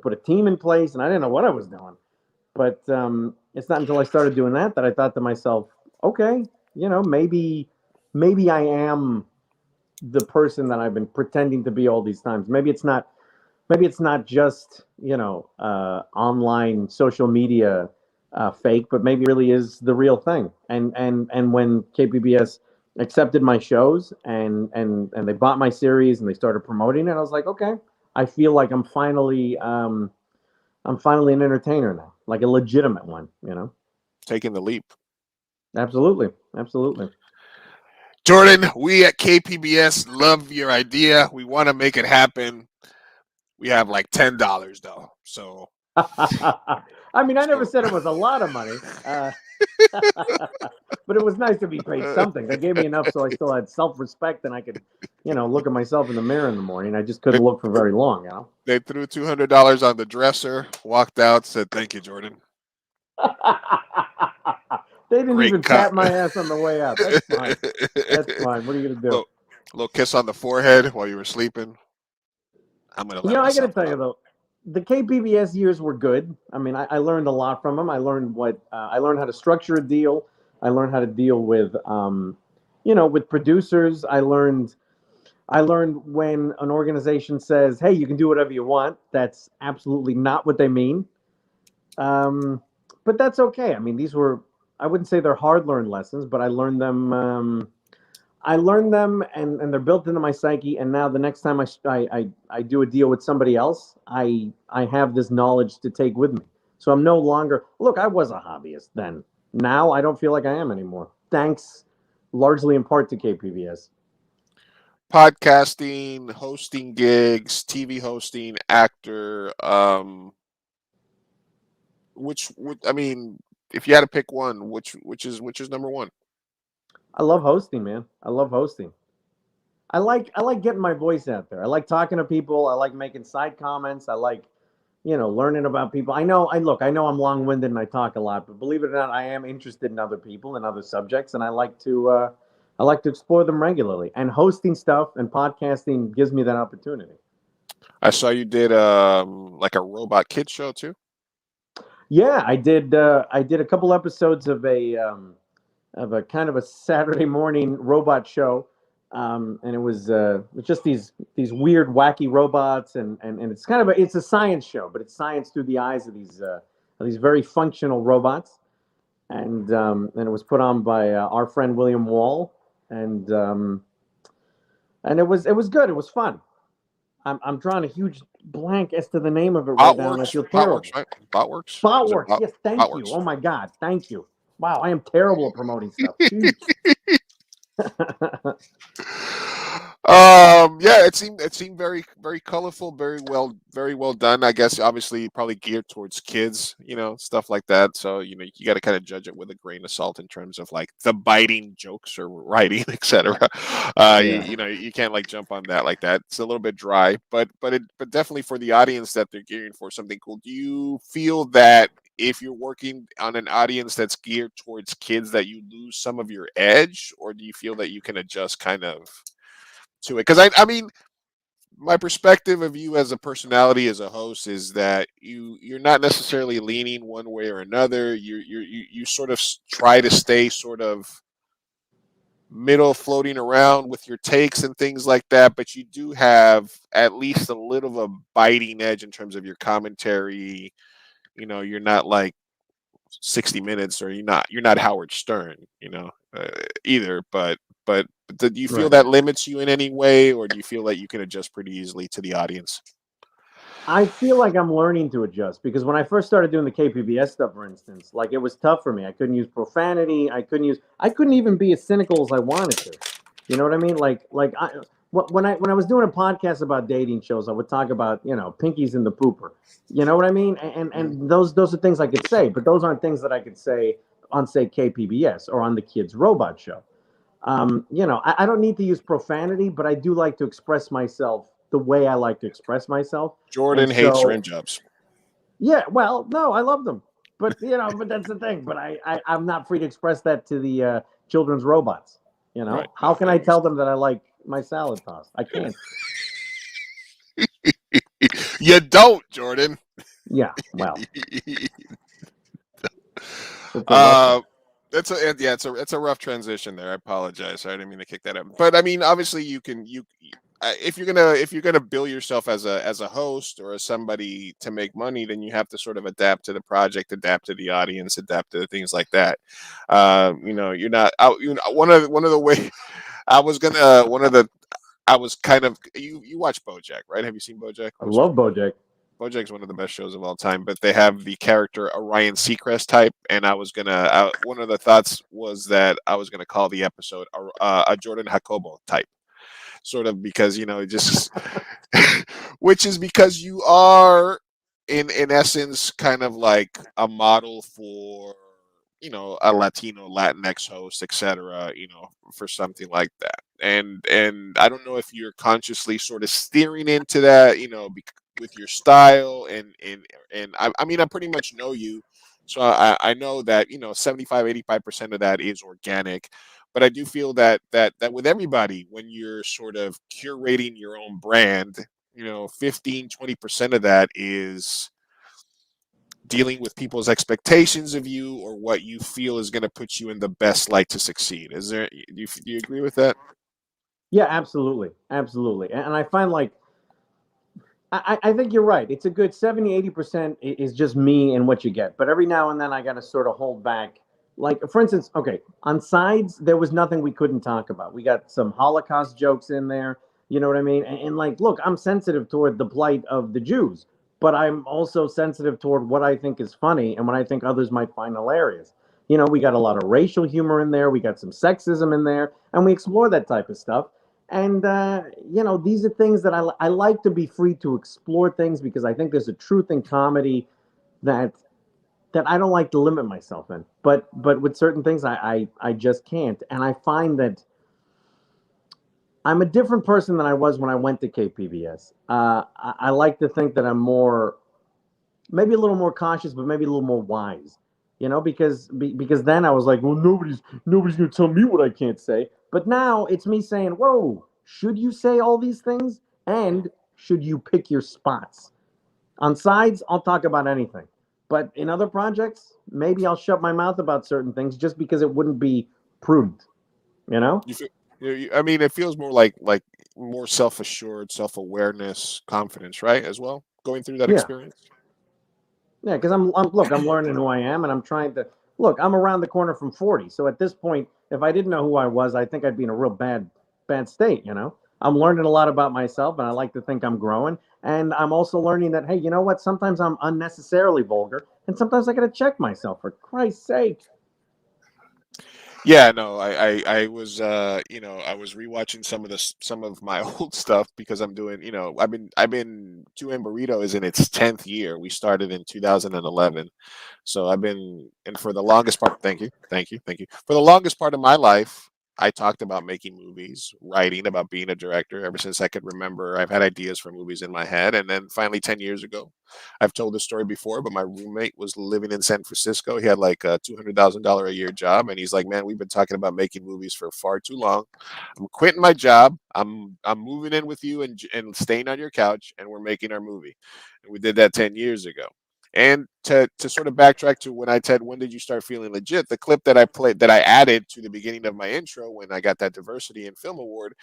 put a team in place, and I didn't know what I was doing. But it's not until I started doing that I thought to myself, okay, maybe I am the person that I've been pretending to be all these times. Maybe it's not just online social media fake, but maybe it really is the real thing. And when KPBS accepted my shows and they bought my series and they started promoting it, I was like, okay, I feel like I'm finally an entertainer now, like a legitimate one, Taking the leap. Absolutely. Absolutely. Jordan, we at KPBS love your idea. We want to make it happen. We have like $10 though. So I mean, I never said it was a lot of money, but it was nice to be paid something. They gave me enough so I still had self-respect and I could, look at myself in the mirror in the morning. I just couldn't look for very long, They threw $200 on the dresser, walked out, said, "Thank you, Jordan." They didn't Great even cut. pat my ass on the way out. That's fine. That's fine. What are you going to do? Little kiss on the forehead while you were sleeping. I'm going to let I got to myself tell you, though, the KPBS years were good. I mean, I learned a lot from them. I learned I learned how to structure a deal. I learned how to deal with, with producers. I learned when an organization says, "Hey, you can do whatever you want." That's absolutely not what they mean. But that's okay. I mean, I wouldn't say they're hard-learned lessons, but I learned them. And they're built into my psyche. And now the next time I do a deal with somebody else, I have this knowledge to take with me. So I'm no longer, look, I was a hobbyist then. Now I don't feel like I am anymore. Thanks largely in part to KPBS. Podcasting, hosting gigs, TV hosting, actor. I mean, if you had to pick one, which is number one? I love hosting, man. I love hosting. I like getting my voice out there. I like talking to people. I like making side comments. I like, learning about people. I know I'm long-winded and I talk a lot, but believe it or not, I am interested in other people and other subjects, and I like to explore them regularly. And hosting stuff and podcasting gives me that opportunity. I saw you did like a robot kid show too. Yeah, I did. I did a couple episodes of a kind of a Saturday morning robot show, and it was just these weird, wacky robots, and it's kind of it's a science show, but it's science through the eyes of these very functional robots, and it was put on by our friend William Wall, and it was good. It was fun. I'm drawing a huge blank as to the name of it right now, and I feel terrible. Botworks, right? Botworks. Botworks. Yes, thank you. Botworks. Oh my God, thank you. Wow, I am terrible at promoting stuff. Yeah, it seemed very, very colorful, very well done. I guess obviously probably geared towards kids, stuff like that. So you got to kind of judge it with a grain of salt in terms of like the biting jokes or writing, etc. Yeah. You can't like jump on that like that. It's a little bit dry, but definitely for the audience that they're gearing for something cool. Do you feel that if you're working on an audience that's geared towards kids that you lose some of your edge, or do you feel that you can adjust kind of to it? Because I mean, my perspective of you as a personality, as a host, is that you're not necessarily leaning one way or another. You sort of try to stay sort of middle, floating around with your takes and things like that, but you do have at least a little of a biting edge in terms of your commentary. You're not like 60 Minutes, or you're not Howard Stern, either. But do you feel Right. that limits you in any way, or do you feel like you can adjust pretty easily to the audience? I feel like I'm learning to adjust, because when I first started doing the KPBS stuff, for instance, like it was tough for me. I couldn't use profanity. I couldn't even be as cynical as I wanted to. You know what I mean? When I was doing a podcast about dating shows, I would talk about, pinkies in the pooper. You know what I mean? And those are things I could say, but those aren't things that I could say on, say, KPBS or on the Kids Robot Show. I don't need to use profanity, but I do like to express myself the way I like to express myself. Jordan hates rim jobs. Yeah, well, no, I love them, but but that's the thing. But I'm not free to express that to the children's robots. You know, Right. how can I tell them that I like my salad tossed? I can't. You don't, Jordan. Yeah, well, it's a rough one. uh, it's a rough transition there. I apologize. I didn't mean to kick that up. But I mean, obviously, if you're gonna bill yourself as a host or as somebody to make money, then you have to sort of adapt to the project, adapt to the audience, adapt to things like that. You're not out. One of the way I was gonna one of the I was kind of you watch BoJack, right? Have you seen BoJack I Horseman? love BoJack. BoJack's one of the best shows of all time, but they have the character Orion Seacrest type, and one of the thoughts was that I was gonna call the episode a Jordan Jacobo type, sort of because just which is because you are in essence kind of like a model for a Latino Latinx host, etc. For something like that, and I don't know if you're consciously sort of steering into that, with your style and I mean I pretty much know you, so I know that 75-85% of that is organic, but I do feel that with everybody, when you're sort of curating your own brand, 15-20% of that is dealing with people's expectations of you or what you feel is going to put you in the best light to succeed. Do you agree with that? Yeah, absolutely, absolutely. And I find like I think you're right. It's a good 70-80% is just me and what you get. But every now and then I got to sort of hold back. Like, for instance, okay, on Sides, there was nothing we couldn't talk about. We got some Holocaust jokes in there. You know what I mean? And like, look, I'm sensitive toward the plight of the Jews, but I'm also sensitive toward what I think is funny and what I think others might find hilarious. We got a lot of racial humor in there. We got some sexism in there, and we explore that type of stuff. And these are things that I like to be free to explore things because I think there's a truth in comedy that I don't like to limit myself in. But with certain things, I just can't. And I find that I'm a different person than I was when I went to KPBS. I like to think that I'm maybe a little more cautious, but maybe a little more wise. Because then I was like, well, nobody's gonna tell me what I can't say. But now it's me saying, whoa, should you say all these things? And should you pick your spots? On Sides, I'll talk about anything. But in other projects, maybe I'll shut my mouth about certain things just because it wouldn't be prudent. You feel, I mean, it feels more like more self-assured, self-awareness, confidence, right? As well, going through that Yeah. experience. Yeah, because I'm learning who I am, and I'm trying to look. I'm around the corner from 40, so at this point, if I didn't know who I was, I think I'd be in a real bad state. I'm learning a lot about myself, and I like to think I'm growing. And I'm also learning that, hey, you know what? Sometimes I'm unnecessarily vulgar, and sometimes I got to check myself. For Christ's sake. Yeah, no, I was I was rewatching some of my old stuff because I'm doing I've been doing Burrito is in its 10th year. We started in 2011, so I've been and for the longest part. Thank you. For the longest part of my life, I talked about making movies, writing about being a director ever since I could remember. I've had ideas for movies in my head, and then finally 10 years ago, I've told this story before, but my roommate was living in San Francisco. He had like a $200,000 a year job, and he's like, "Man, we've been talking about making movies for far too long. I'm quitting my job. I'm moving in with you and staying on your couch, and we're making our movie." And we did that 10 years ago. And to sort of backtrack to when did you start feeling legit? The clip that I added to the beginning of my intro when I got that diversity in film award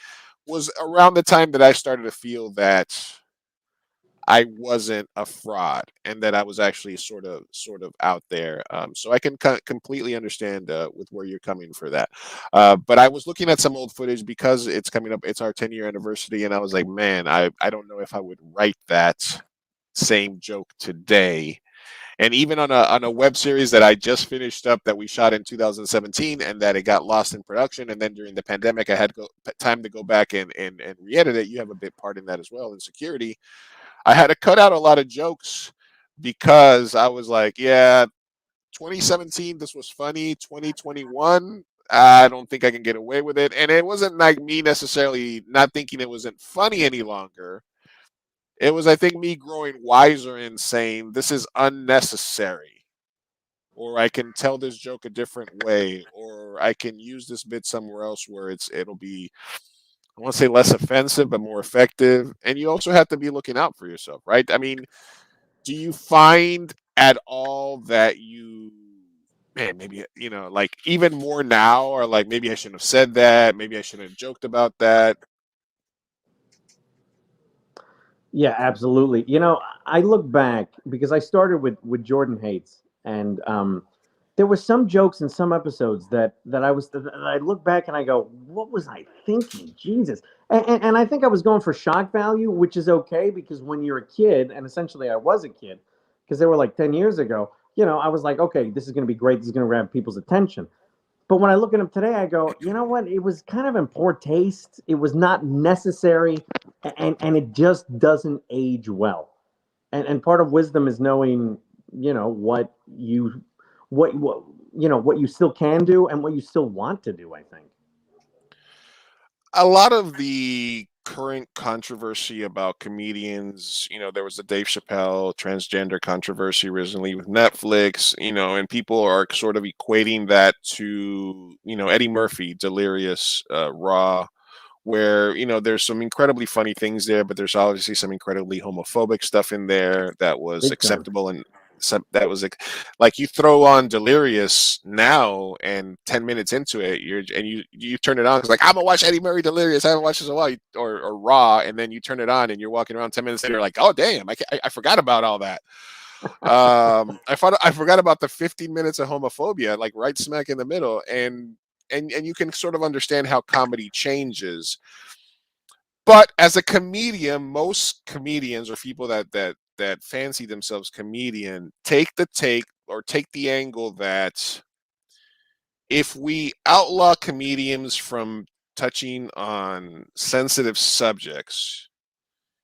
was around the time that I started to feel that I wasn't a fraud and that I was actually sort of out there. So I can completely understand with where you're coming for that. But I was looking at some old footage because it's coming up. It's our 10-year anniversary, and I was like, man, I don't know if I would write that same joke today. And even on a web series that I just finished up that we shot in 2017 and that it got lost in production, and then during the pandemic I had time to go back and re-edit it. You have a bit part in that as well in security. I had to cut out a lot of jokes because I was like, yeah, 2017 this was funny. 2021 I don't think I can get away with it. And it wasn't like me necessarily not thinking it wasn't funny any longer. It was, I think, me growing wiser and saying this is unnecessary. or I can tell this joke a different way, or I can use this bit somewhere else where it'll be, I want to say less offensive but more effective. And you also have to be looking out for yourself, right? I mean, do you find at all that man, maybe, like even more now, or like maybe I shouldn't have said that, maybe I shouldn't have joked about that? Yeah, absolutely. I look back because I started with Jordan Hates, and there were some jokes in some episodes that I look back and I go, what was I thinking? Jesus. And I think I was going for shock value, which is okay because when you're a kid, and essentially I was a kid, because they were like 10 years ago, I was like, okay, this is going to be great. This is going to grab people's attention. But when I look at them today, I go, you know what? It was kind of in poor taste. It was not necessary, and it just doesn't age well. And part of wisdom is knowing, what what you still can do and what you still want to do, I think. A lot of the current controversy about comedians, there was the Dave Chappelle transgender controversy recently with Netflix, and people are sort of equating that to, Eddie Murphy, Delirious, Raw, where, there's some incredibly funny things there, but there's obviously some incredibly homophobic stuff in there that was Big time. acceptable, and that was like you throw on Delirious now, and 10 minutes into it, you turn it on, it's like, I'm gonna watch Eddie Murray Delirious, I haven't watched this in a while, or Raw, and then you turn it on and you're walking around 10 minutes later, like, oh damn, I forgot about all that. I forgot about the 15 minutes of homophobia, like right smack in the middle, and you can sort of understand how comedy changes. But as a comedian, most comedians, or people that fancy themselves comedian, take the angle that if we outlaw comedians from touching on sensitive subjects,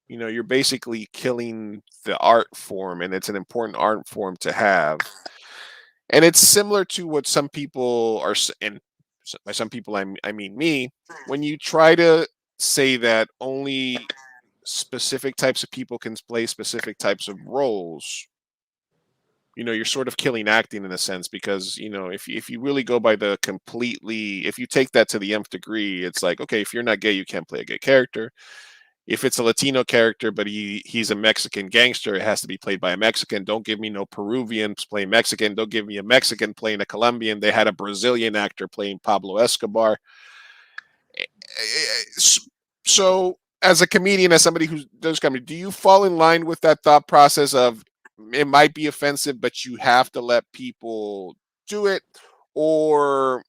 you're basically killing the art form, and it's an important art form to have. And it's similar to what some people are, and by some people I mean me, when you try to say that only specific types of people can play specific types of roles, you're sort of killing acting in a sense, because if you really go by if you take that to the nth degree, it's like, okay, if you're not gay, you can't play a gay character. If it's a Latino character, but he's a Mexican gangster, it has to be played by a Mexican. Don't give me no Peruvians playing Mexican. Don't give me a Mexican playing a Colombian. They had a Brazilian actor playing Pablo Escobar. So, as a comedian, as somebody who does comedy, do you fall in line with that thought process of it might be offensive, but you have to let people do it? Or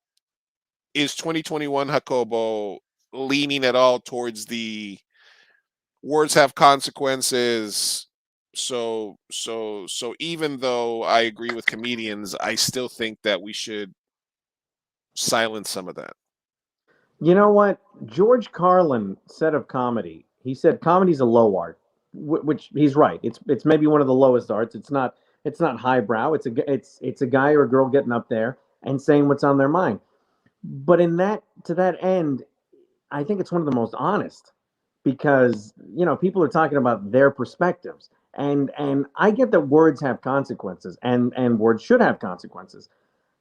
is 2021 Jacobo leaning at all towards the words have consequences? So even though I agree with comedians, I still think that we should silence some of that. You know what? George Carlin said of comedy, he said comedy's a low art, which he's right. It's maybe one of the lowest arts. It's not highbrow. It's a guy or a girl getting up there and saying what's on their mind. But to that end, I think it's one of the most honest, because people are talking about their perspectives, and I get that words have consequences, and words should have consequences.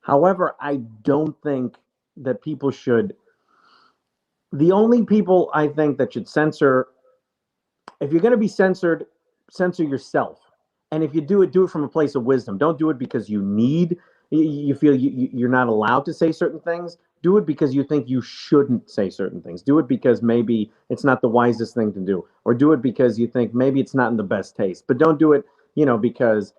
However, I don't think that people should. The only people I think that should censor, if you're going to be censored, censor yourself. And if you do it from a place of wisdom. Don't do it because you feel you're not allowed to say certain things. Do it because you think you shouldn't say certain things. Do it because maybe it's not the wisest thing to do, or do it because you think maybe it's not in the best taste. But don't do it, because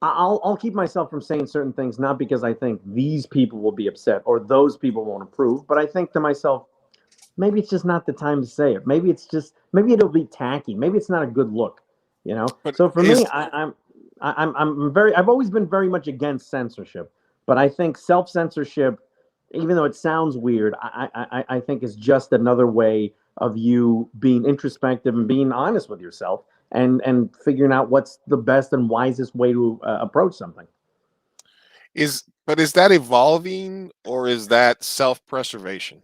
I'll keep myself from saying certain things, not because I think these people will be upset or those people won't approve, but I think to myself, maybe it's just not the time to say it. Maybe it'll be tacky. Maybe it's not a good look. But So for me, is I've always been very much against censorship, but I think self-censorship, even though it sounds weird, I think is just another way of you being introspective and being honest with yourself, and figuring out what's the best and wisest way to approach something. is that evolving, or is that self-preservation?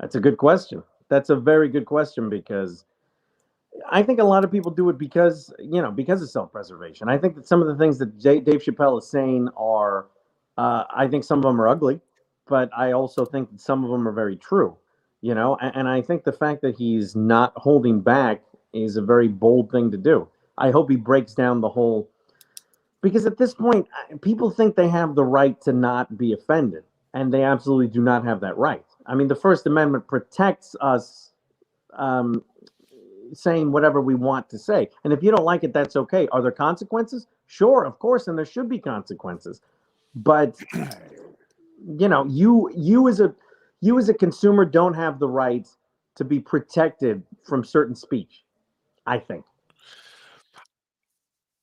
That's a good question. That's a very good question, because I think a lot of people do it because because of self-preservation. I think that some of the things that Dave Chappelle is saying are, I think some of them are ugly, but I also think that some of them are very true. And I think the fact that he's not holding back is a very bold thing to do. I hope he breaks down the whole, because at this point, people think they have the right to not be offended, and they absolutely do not have that right. I mean, the First Amendment protects us. Saying whatever we want to say. And if you don't like it, that's okay. Are there consequences? Sure, of course, and there should be consequences. But you as a consumer don't have the right to be protected from certain speech, I think.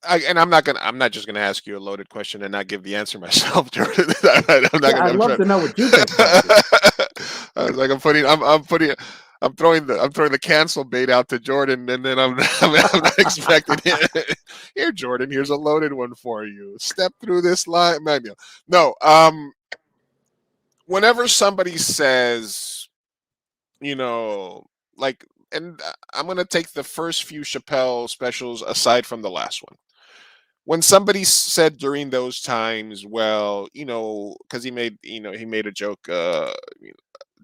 I'm not just gonna ask you a loaded question and not give the answer myself, Jordan. I'm not I'd love to know what you think about this. I was like, I'm throwing the cancel bait out to Jordan, and then I'm not expecting it. Here, Jordan, here's a loaded one for you. Step through this line, manual. No, whenever somebody says, like, and I'm gonna take the first few Chappelle specials aside from the last one. When somebody said during those times, well, because he made a joke,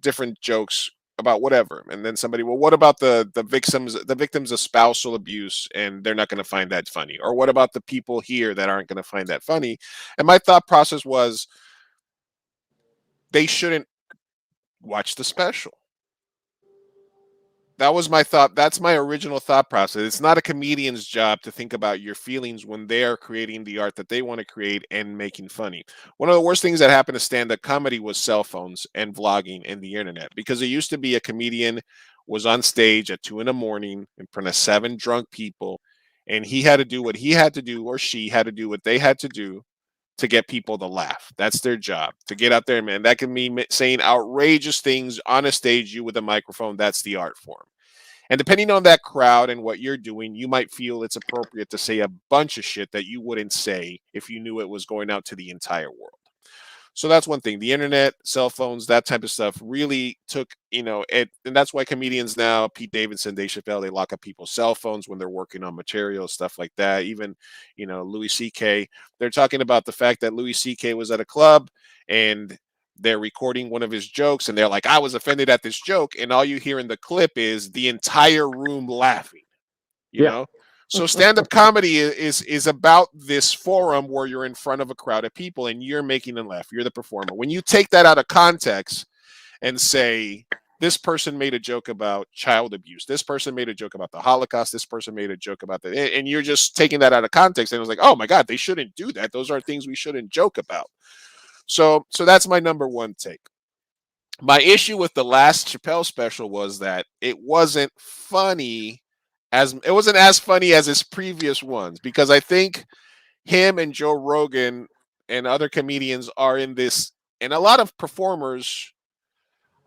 different jokes about whatever, and then somebody, well, what about the victims of spousal abuse, and they're not going to find that funny, or what about the people here that aren't going to find that funny? And my thought process was, they shouldn't watch the special. That was my thought. That's my original thought process. It's not a comedian's job to think about your feelings when they are creating the art that they want to create and making funny. One of the worst things that happened to stand-up comedy was cell phones and vlogging and the internet, because it used to be a comedian was on stage at 2 a.m. in front of 7 drunk people, and he had to do what he had to do, or she had to do what they had to do to get people to laugh. That's their job, to get out there, man. That can mean saying outrageous things on a stage, you with a microphone. That's the art form. And depending on that crowd and what you're doing, you might feel it's appropriate to say a bunch of shit that you wouldn't say if you knew it was going out to the entire world. So that's one thing. The internet, cell phones, that type of stuff really took, it. And that's why comedians now, Pete Davidson, Dave Chappelle, they lock up people's cell phones when they're working on material, stuff like that. Even, Louis C.K., they're talking about the fact that Louis C.K. was at a club and they're recording one of his jokes, and they're like, I was offended at this joke. And all you hear in the clip is the entire room laughing, you know? So stand-up comedy is about this forum where you're in front of a crowd of people and you're making them laugh. You're the performer. When you take that out of context and say, this person made a joke about child abuse, this person made a joke about the Holocaust, this person made a joke about that, and you're just taking that out of context, and it was like, oh my God, they shouldn't do that. Those are things we shouldn't joke about. So that's my number one take. My issue with the last Chappelle special was that it wasn't as funny as his previous ones, because I think him and Joe Rogan and other comedians are in this, and a lot of performers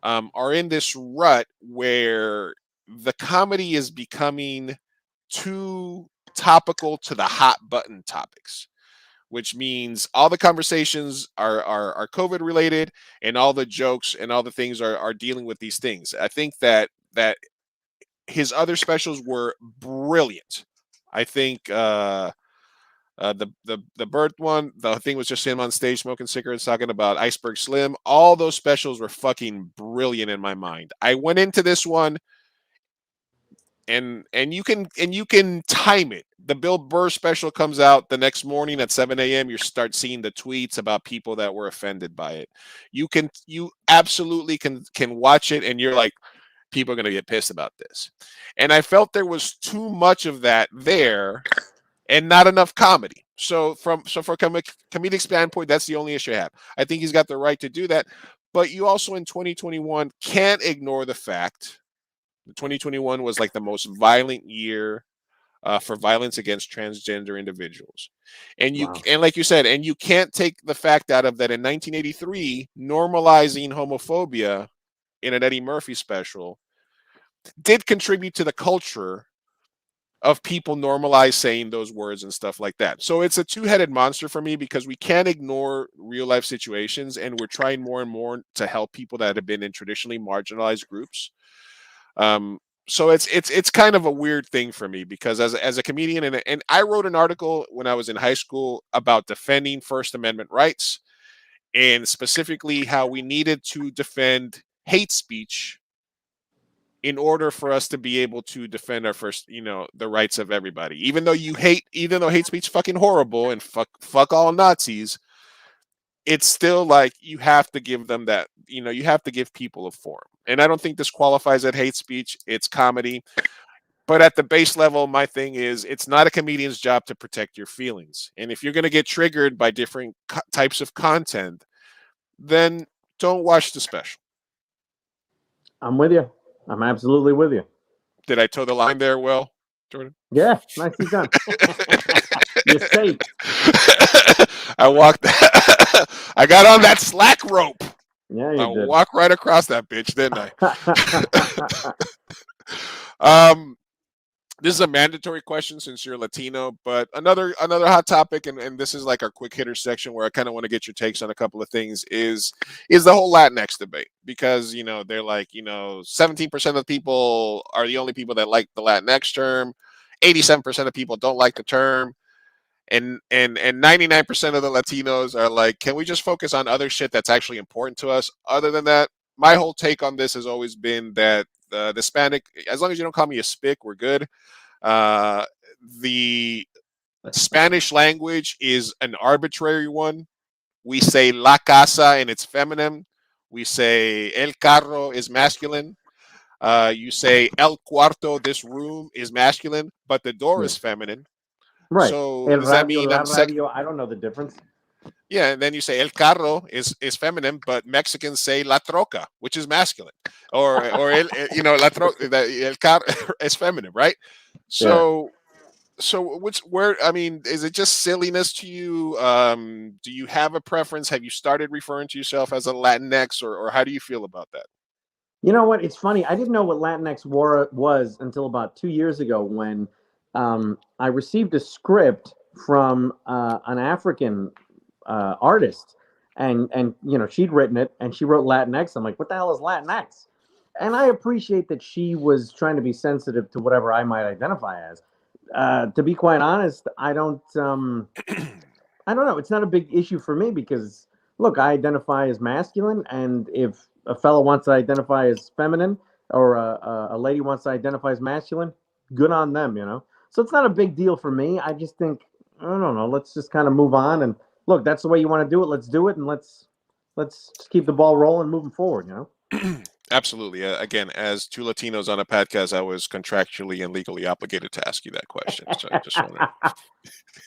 are in this rut where the comedy is becoming too topical to the hot button topics, which means all the conversations are COVID related, and all the jokes and all the things are dealing with these things. I think that his other specials were brilliant. I think the Burr one, the thing was just him on stage smoking cigarettes talking about Iceberg Slim. All those specials were fucking brilliant in my mind. I went into this one, and you can time it. The Bill Burr special comes out the next morning at 7 a.m. You start seeing the tweets about people that were offended by it. You absolutely can watch it, and you're like, people are going to get pissed about this. And I felt there was too much of that there and not enough comedy. So for a comedic standpoint, that's the only issue I have. I think he's got the right to do that. But you also in 2021 can't ignore the fact that 2021 was like the most violent year for violence against transgender individuals. And and like you said, and you can't take the fact out of that in 1983, normalizing homophobia in an Eddie Murphy special did contribute to the culture of people normalize saying those words and stuff like that. So it's a two-headed monster for me, because we can't ignore real life situations, and we're trying more and more to help people that have been in traditionally marginalized groups. so it's kind of a weird thing for me because as a comedian, and I wrote an article when I was in high school about defending First Amendment rights, and specifically how we needed to defend hate speech in order for us to be able to defend our first, the rights of everybody. Even though hate speech is fucking horrible and fuck all Nazis, it's still like you have to give them that, you have to give people a forum. And I don't think this qualifies as hate speech. It's comedy. But at the base level, my thing is it's not a comedian's job to protect your feelings. And if you're going to get triggered by different types of content, then don't watch the special. I'm with you. I'm absolutely with you. Did I toe the line there, Will, Jordan? Yeah, nicely done. You're safe. I walked. I got on that slack rope. Yeah, you did. I walked right across that bitch, didn't I? This is a mandatory question since you're Latino, but another hot topic, and this is like our quick hitter section where I kind of want to get your takes on a couple of things, is the whole Latinx debate. Because, they're like, 17% of the people are the only people that like the Latinx term, 87% of people don't like the term, and 99% of the Latinos are like, can we just focus on other shit that's actually important to us? Other than that, my whole take on this has always been that the Hispanic, as long as you don't call me a spick, we're good. The Spanish language is an arbitrary one. We say la casa and it's feminine. We say el carro is masculine. You say el cuarto, this room, is masculine, but the door is feminine. Right. So El does that radio, mean la I'm radio, I don't know the difference. Yeah, and then you say el carro is feminine, but Mexicans say la troca, which is masculine, or el la troca, el carro is feminine, right? So I mean, is it just silliness to you? Do you have a preference? Have you started referring to yourself as a Latinx, or how do you feel about that? You know what? It's funny. I didn't know what Latinx was until about 2 years ago when I received a script from an African artist, and she'd written it and she wrote Latinx. I'm like, what the hell is Latinx? And I appreciate that she was trying to be sensitive to whatever I might identify as. To be quite honest, I don't know. It's not a big issue for me because look, I identify as masculine, and if a fellow wants to identify as feminine or a lady wants to identify as masculine, good on them, So it's not a big deal for me. I just think, I don't know, let's just kind of move on. And look, that's the way you want to do it. Let's do it, and let's just keep the ball rolling, moving forward, Absolutely. Again, as two Latinos on a podcast, I was contractually and legally obligated to ask you that question. So I just want to.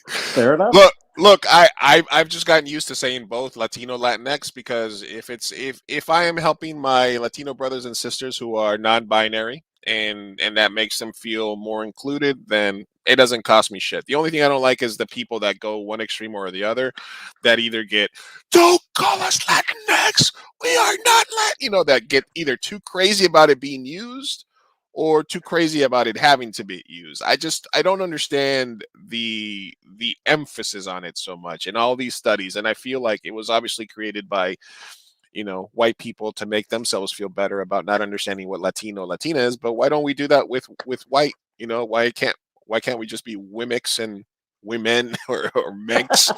Fair enough. Look, I've just gotten used to saying both Latino, Latinx, because if I am helping my Latino brothers and sisters who are non-binary and that makes them feel more included, then it doesn't cost me shit. The only thing I don't like is the people that go one extreme or the other, that either get, don't call us Latinx, we are not Latin, that get either too crazy about it being used or too crazy about it having to be used. I don't understand the emphasis on it so much in all these studies. And I feel like it was obviously created by, white people to make themselves feel better about not understanding what Latina is. But why don't we do that with white? Why can't we just be Wimix and women or Menks?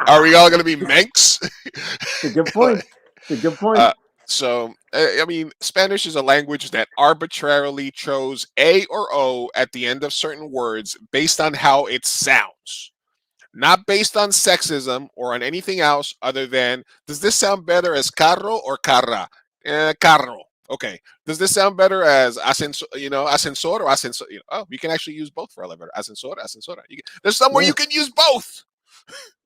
Are we all going to be Menks? It's a good point. It's a good point. So, I mean, Spanish is a language that arbitrarily chose A or O at the end of certain words based on how it sounds, not based on sexism or on anything else other than, does this sound better as carro or carra? Carro. Okay. Does this sound better as ascensor, ascensor or ascensor? Oh, you can actually use both for elevator. Ascensor, ascensora. There's somewhere you can use both.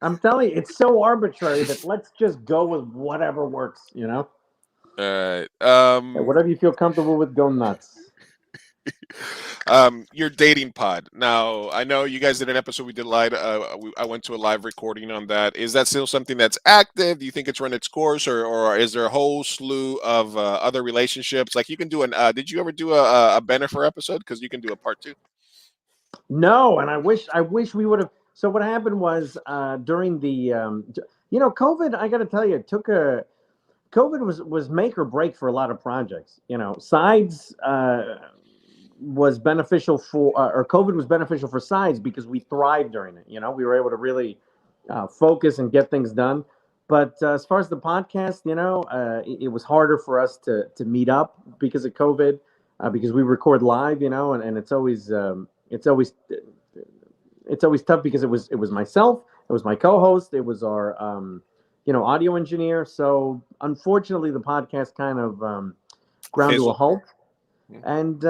I'm telling you, it's so arbitrary that let's just go with whatever works, whatever you feel comfortable with, go nuts. Your dating pod. Now, I know you guys did an episode. We did live. I went to a live recording on that. Is that still something that's active? Do you think it's run its course, or is there a whole slew of other relationships? Like you can do an. Did you ever do a Bennifer episode? Because you can do a part 2. No, and I wish we would have. So what happened was during the COVID. I got to tell you, COVID was make or break for a lot of projects. Sides was beneficial for, or COVID was beneficial for Sides because we thrived during it. You know, we were able to really focus and get things done. But as far as the podcast, you know, it was harder for us to meet up because of COVID, because we record live, you know, and it's always tough because it was myself, it was my co-host, it was our audio engineer. So unfortunately, the podcast kind of ground to a halt. And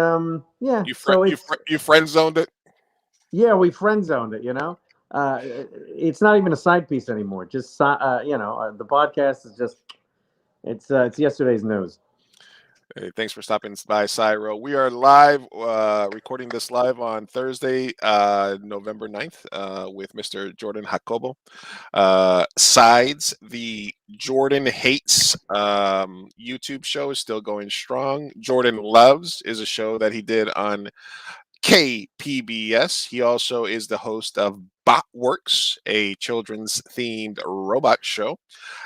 yeah, you friend zoned it. Yeah, we friend zoned it. You know, it's not even a side piece anymore. Just the podcast is just it's yesterday's news. Hey, thanks for stopping by, Cyro. We are live, recording this live on Thursday, November 9th, with Mr. Jordan Jacobo. Sides, the Jordan Hates YouTube show is still going strong. Jordan Loves is a show that he did on KPBS. He also is the host of Botworks, a children's themed robot show.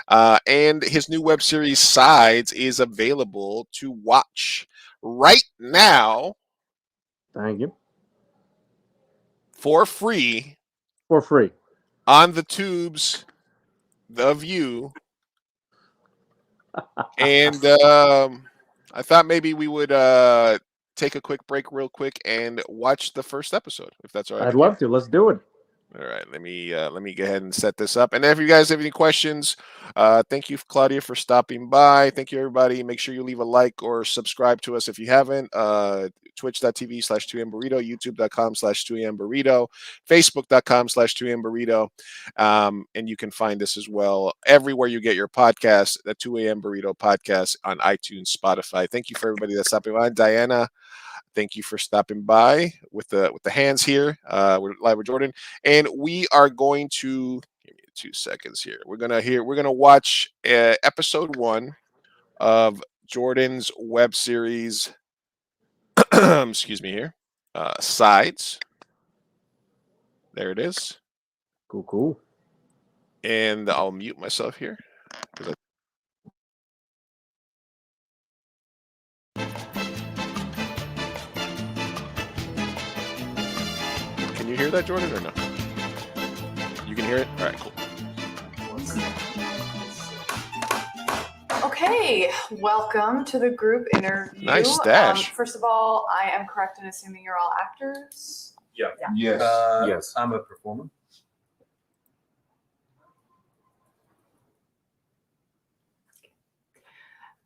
And his new web series Sides is available to watch right now. Thank you. For free. For free. On the tubes of you. And I thought maybe we would take a quick break real quick and watch the first episode, if that's all right. I'd love to. Let's do it. All right, let me go ahead and set this up. And if you guys have any questions, thank you, Claudia, for stopping by. Thank you, everybody. Make sure you leave a like or subscribe to us if you haven't. Twitch.tv/2mburrito, YouTube.com/2mburrito, Facebook.com/2mburrito. And you can find us as well everywhere you get your podcast, the 2 a.m. Burrito podcast on iTunes, Spotify. Thank you for everybody that's stopping by. Diana, thank you for stopping by with the hands here. We're live with Jordan, and we are going to give me 2 seconds here. We're gonna watch episode 1 of Jordan's web series. Excuse me here. Sides. There it is. Cool. And I'll mute myself here. Can you hear that, Jordan, or no? You can hear it? All right, cool. Okay, welcome to the group interview. Nice stash. First of all, I am correct in assuming you're all actors? Yeah. Yes. Yes, I'm a performer.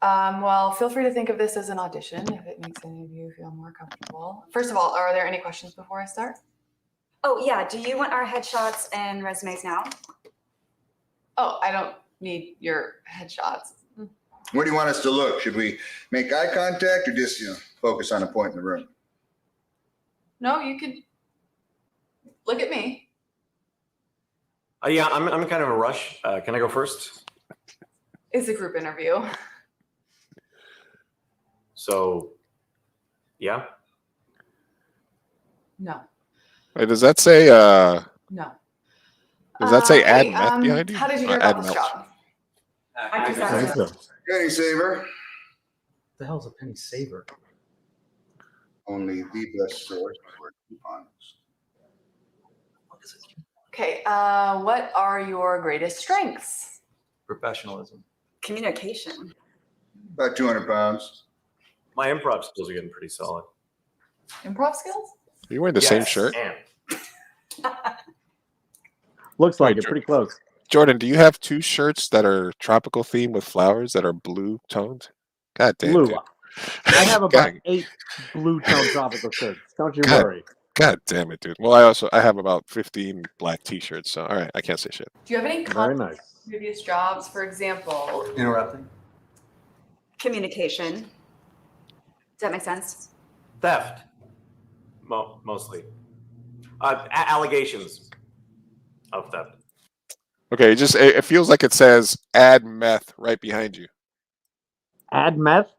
Well, feel free to think of this as an audition if it makes any of you feel more comfortable. First of all, are there any questions before I start? Oh, yeah. Do you want our headshots and resumes now? Oh, I don't need your headshots. Where do you want us to look? Should we make eye contact or just, focus on a point in the room? No, you could look at me. Yeah, I'm in kind of a rush. Can I go first? It's a group interview. So, yeah. No. Wait, does that say No. Does that say add meth behind you? How did you hear about this job? Penny saver. The hell's a penny saver? Only the best source for coupons. Okay, what are your greatest strengths? Professionalism. Communication. About 200 pounds. My improv skills are getting pretty solid. Improv skills? Are you wearing the same shirt? Looks like Wait, it. Pretty close. Jordan, do you have 2 shirts that are tropical themed with flowers that are blue toned? God damn. Blue. Dude. I have about 8 blue tone tropical shirts. Don't you worry. God damn it, dude. Well, I have about 15 black t-shirts, so all right, I can't say shit. Do you have any Very nice. previous jobs, for example? Interrupting. Communication. Does that make sense? Theft. Mostly. Allegations of theft. Okay, it feels like it says add meth right behind you. Add meth?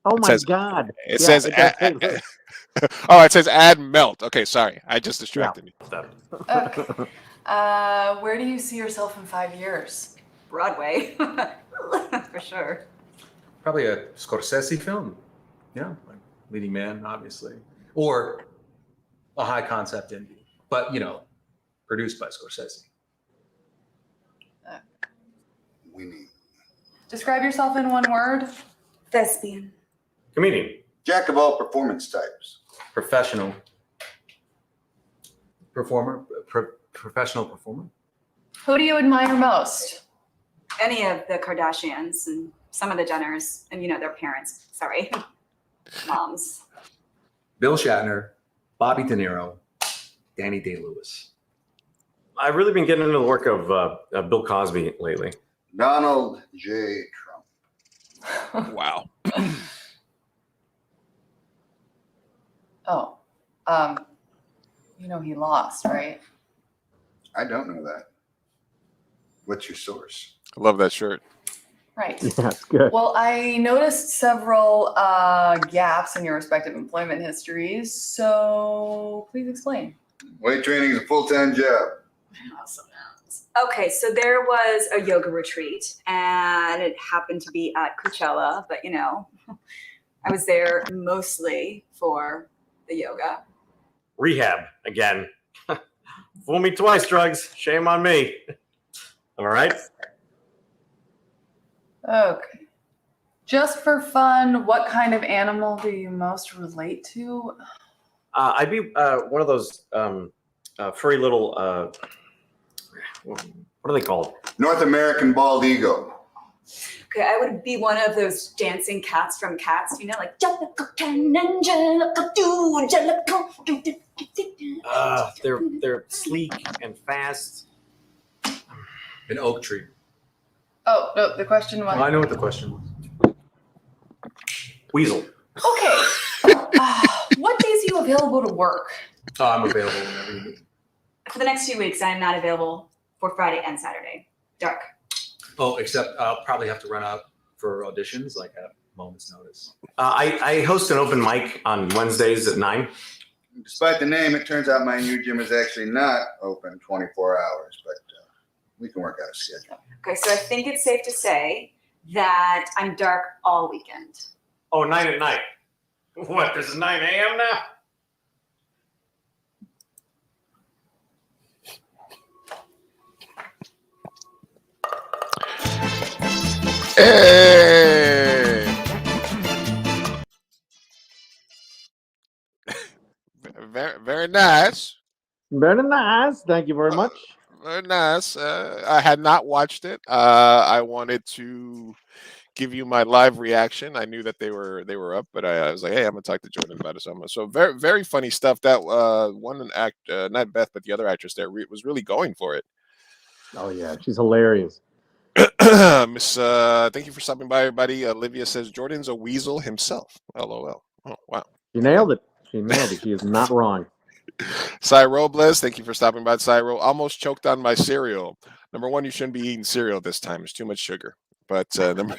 Oh my God. It says oh, it says add melt. Okay, sorry. I just distracted me. Okay. Where do you see yourself in 5 years? Broadway. For sure. Probably a Scorsese film. Yeah, like Leading Man, obviously. or a high concept indie, but produced by Scorsese. We need Describe yourself in one word. Thespian. Comedian. jack of all performance types. Professional performer. Professional performer. Who do you admire most? Any of the Kardashians and some of the Jenners and their parents. Sorry. Moms. Bill Shatner, Bobby De Niro, Danny Day-Lewis. I've really been getting into the work of Bill Cosby lately. Donald J. Trump. Wow. Oh, he lost, right? I don't know that. What's your source? I love that shirt. Right. Yeah, it's good. Well, I noticed several gaps in your respective employment histories, so please explain. Weight training is a full-time job. Okay, so there was a yoga retreat, and it happened to be at Coachella, but I was there mostly for the yoga. Rehab again. Fool me twice, drugs. Shame on me. All right. Okay. Just for fun, what kind of animal do you most relate to? I'd be one of those furry little. What are they called? North American bald eagle. Okay, I would be one of those dancing cats from Cats, like Jellicle can and Jellicle do, Jellicle do. They're sleek and fast. An oak tree. Oh, no, the question was... Well, I know what the question was. Weasel. Okay. What days are you available to work? Oh, I'm available whenever you need. For the next few weeks, I am not available for Friday and Saturday. Dark. Oh, except I'll probably have to run out for auditions, like at a moment's notice. I host an open mic on Wednesdays at 9. Despite the name, it turns out my new gym is actually not open 24 hours, but we can work out a schedule. Okay, so I think it's safe to say that I'm dark all weekend. Oh, 9 at night. What? This is 9 a.m. now? Hey! Very nice. Very nice. Thank you very much. Very nice. I had not watched it. I wanted to give you my live reaction. I knew that they were up, but I was like, hey, I'm gonna talk to Jordan about it. So very very funny stuff. That one act, not Beth, but the other actress there was really going for it. Oh yeah, she's hilarious. Miss, thank you for stopping by, everybody. Olivia says Jordan's a weasel himself. LOL. Oh wow. She nailed it. She nailed it. She is not wrong. Cy Robles, thank you for stopping by. Cyro, almost choked on my cereal. Number one, you shouldn't be eating cereal this time. It's too much sugar. But number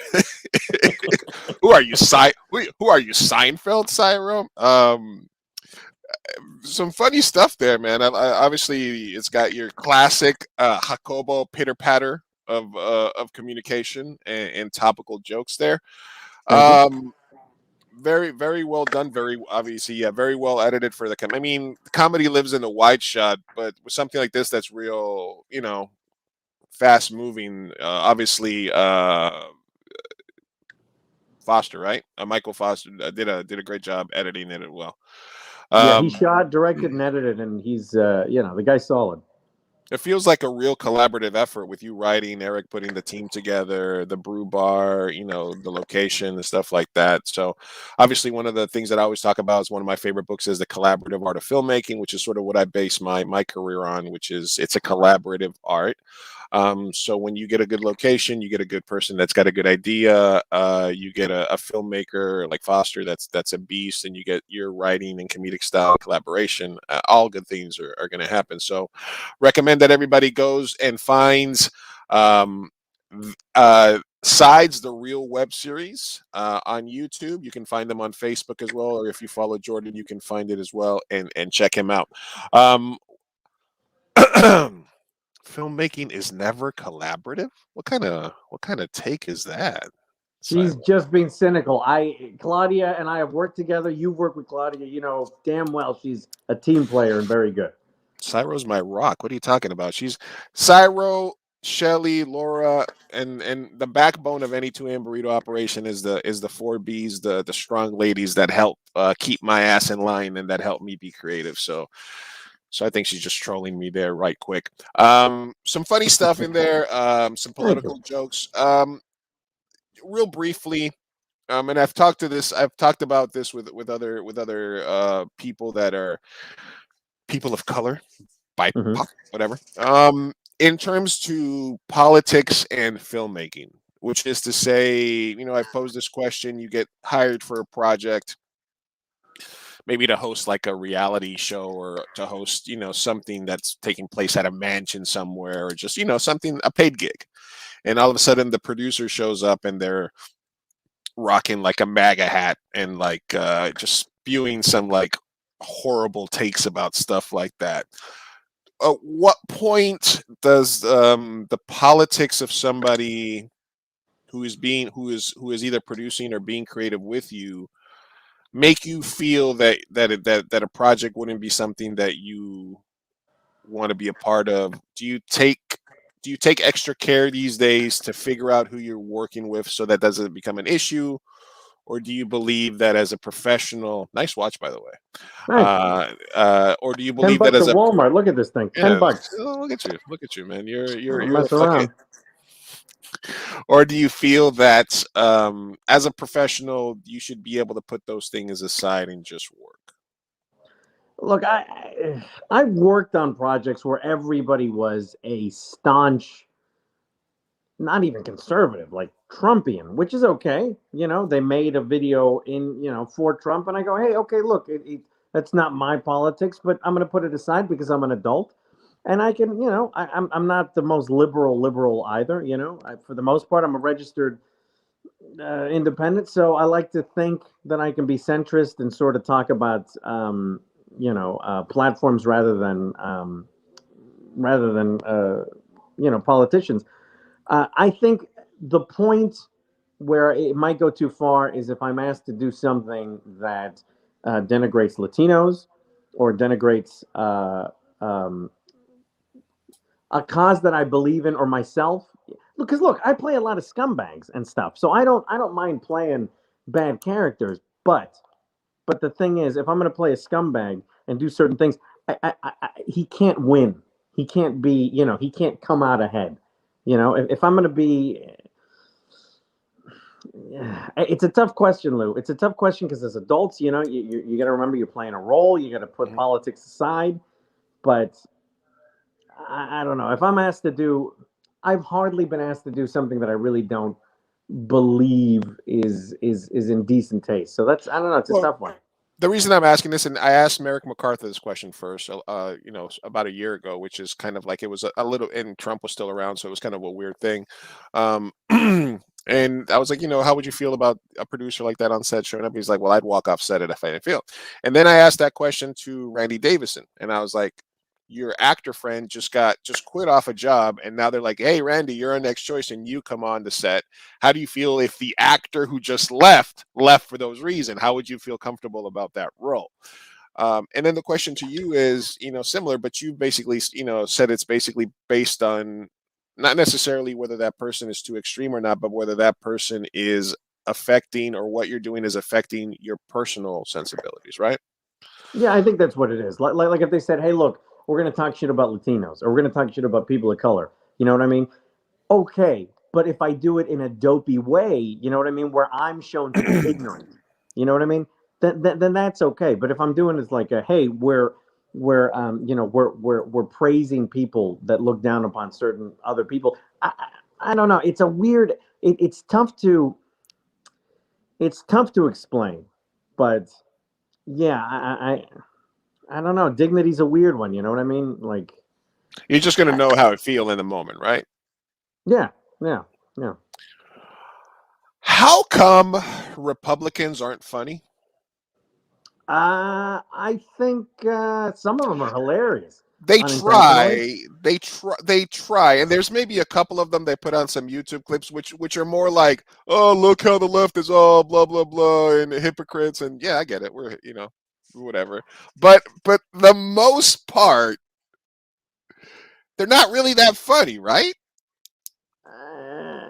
who are you, Who are you, Seinfeld, Cyro? Some funny stuff there, man. Obviously, it's got your classic Jacobo pitter patter of communication and topical jokes there. Very, very well done. Very obviously, yeah, very well edited for the. I mean, the comedy lives in the wide shot, but with something like this, that's real, fast moving. Obviously, Foster, right? Michael Foster did a great job editing it as well. Yeah, he shot, directed, and edited, and he's the guy's solid. It feels like a real collaborative effort with you writing, Eric putting the team together, the brew bar, the location and stuff like that. So obviously one of the things that I always talk about is one of my favorite books is The Collaborative Art of Filmmaking, which is sort of what I base my career on, which is it's a collaborative art. So when you get a good location, you get a good person that's got a good idea, you get a filmmaker like Foster that's a beast, and you get your writing and comedic style collaboration, all good things are going to happen. So recommend that everybody goes and finds Sides, the real web series on YouTube. You can find them on Facebook as well, or if you follow Jordan, you can find it as well and check him out. Filmmaking is never collaborative. What kind of take is that? She's just being cynical. Claudia and I have worked together. You've worked with Claudia. You know damn well she's a team player and very good. Cyro's my rock. What are you talking about? She's Cyro, Shelly, Laura, and the backbone of any 2 AM burrito operation is the 4Bs, the strong ladies that help keep my ass in line and that help me be creative. So I think she's just trolling me there right quick. Some funny stuff in there, some political jokes. Real briefly, and I've talked about this with other people that are people of color, BIPOC, whatever. In terms to politics and filmmaking, which is to say, I've posed this question: you get hired for a project, maybe to host like a reality show or to host, something that's taking place at a mansion somewhere, or just, a paid gig. And all of a sudden the producer shows up and they're rocking like a MAGA hat and like just spewing some like horrible takes about stuff like that. At what point does the politics of somebody who is either producing or being creative with you make you feel that a project wouldn't be something that you want to be a part of? Do you take extra care these days to figure out who you're working with so that doesn't become an issue? Or do you believe that as a professional, nice watch, by the way, or do you believe that $10 as at a Walmart? Look at this thing, $10. Look at you, man. You're Don't mess a fucking. around. Or do you feel that as a professional, you should be able to put those things aside and just work? Look, I've worked on projects where everybody was a staunch, not even conservative, like Trumpian, which is okay. They made a video for Trump, and I go, hey, okay, look, that's not my politics, but I'm going to put it aside because I'm an adult, and I can, I'm not the most liberal either. For the most part, I'm a registered independent, so I like to think that I can be centrist and sort of talk about platforms rather than politicians. I think the point where it might go too far is if I'm asked to do something that denigrates Latinos or denigrates a cause that I believe in or myself. Because look, I play a lot of scumbags and stuff, so I don't mind playing bad characters. But the thing is, if I'm going to play a scumbag and do certain things, he can't win. He can't be, he can't come out ahead. If I'm going to be, it's a tough question, Lou. It's a tough question because as adults, you got to remember you're playing a role. You got to put politics aside. But I don't know. If I'm asked to do, I've hardly been asked to do something that I really don't believe is in decent taste. So that's, I don't know. It's a tough one. The reason I'm asking this, and I asked Merrick McCarthy this question first, about a year ago, which is kind of like it was a little, and Trump was still around, so it was kind of a weird thing. And I was like, how would you feel about a producer like that on set showing up? He's like, well, I'd walk off set if I didn't feel. And then I asked that question to Randy Davison, and I was like, your actor friend just quit off a job, and now they're like, hey, Randy, you're our next choice, and you come on the set. How do you feel if the actor who just left for those reasons? How would you feel comfortable about that role? And then the question to you is, similar, but you basically, said it's basically based on not necessarily whether that person is too extreme or not, but whether that person is affecting, or what you're doing is affecting your personal sensibilities, right? Yeah, I think that's what it is. Like if they said, hey, look, we're going to talk shit about Latinos, or we're going to talk shit about people of color. You know what I mean? Okay, but if I do it in a dopey way, you know what I mean, where I'm shown to be ignorant, you know what I mean? Then that's okay. But if I'm doing it like hey, we're praising people that look down upon certain other people. I don't know. It's a weird. It's tough to explain, but yeah, I don't know. Dignity's a weird one. You know what I mean? Like, you're just going to know how it feel in the moment, right? Yeah. How come Republicans aren't funny? I think some of them are hilarious. They unintentionally. try, and there's maybe a couple of them they put on some YouTube clips, which are more like, oh, look how the left is all blah blah blah and hypocrites, and yeah, I get it, we're whatever, but the most part, they're not really that funny, right?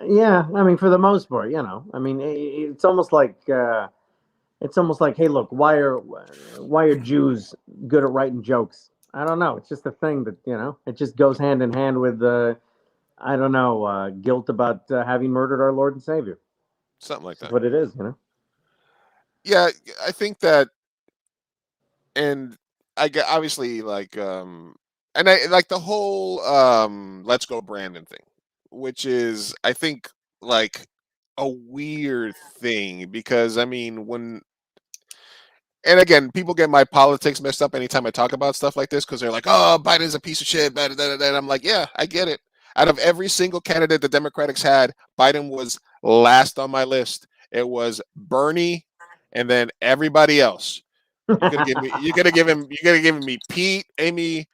Yeah, I mean, for the most part, I mean, it's almost like hey, look, why are Jews good at writing jokes? I don't know. It's just a thing that it just goes hand in hand with I don't know, guilt about having murdered our Lord and Savior. Something like That's that. what it is, Yeah, I think that, and I get obviously like and I like the whole let's go Brandon thing, which is I think like a weird thing because I mean when, and again, people get my politics messed up anytime I talk about stuff like this because they're like, "Oh, Biden's a piece of shit." Blah, blah, blah, blah. I'm like, "Yeah, I get it." Out of every single candidate the Democrats had, Biden was last on my list. It was Bernie, and then everybody else. You're gonna give me Pete, Amy,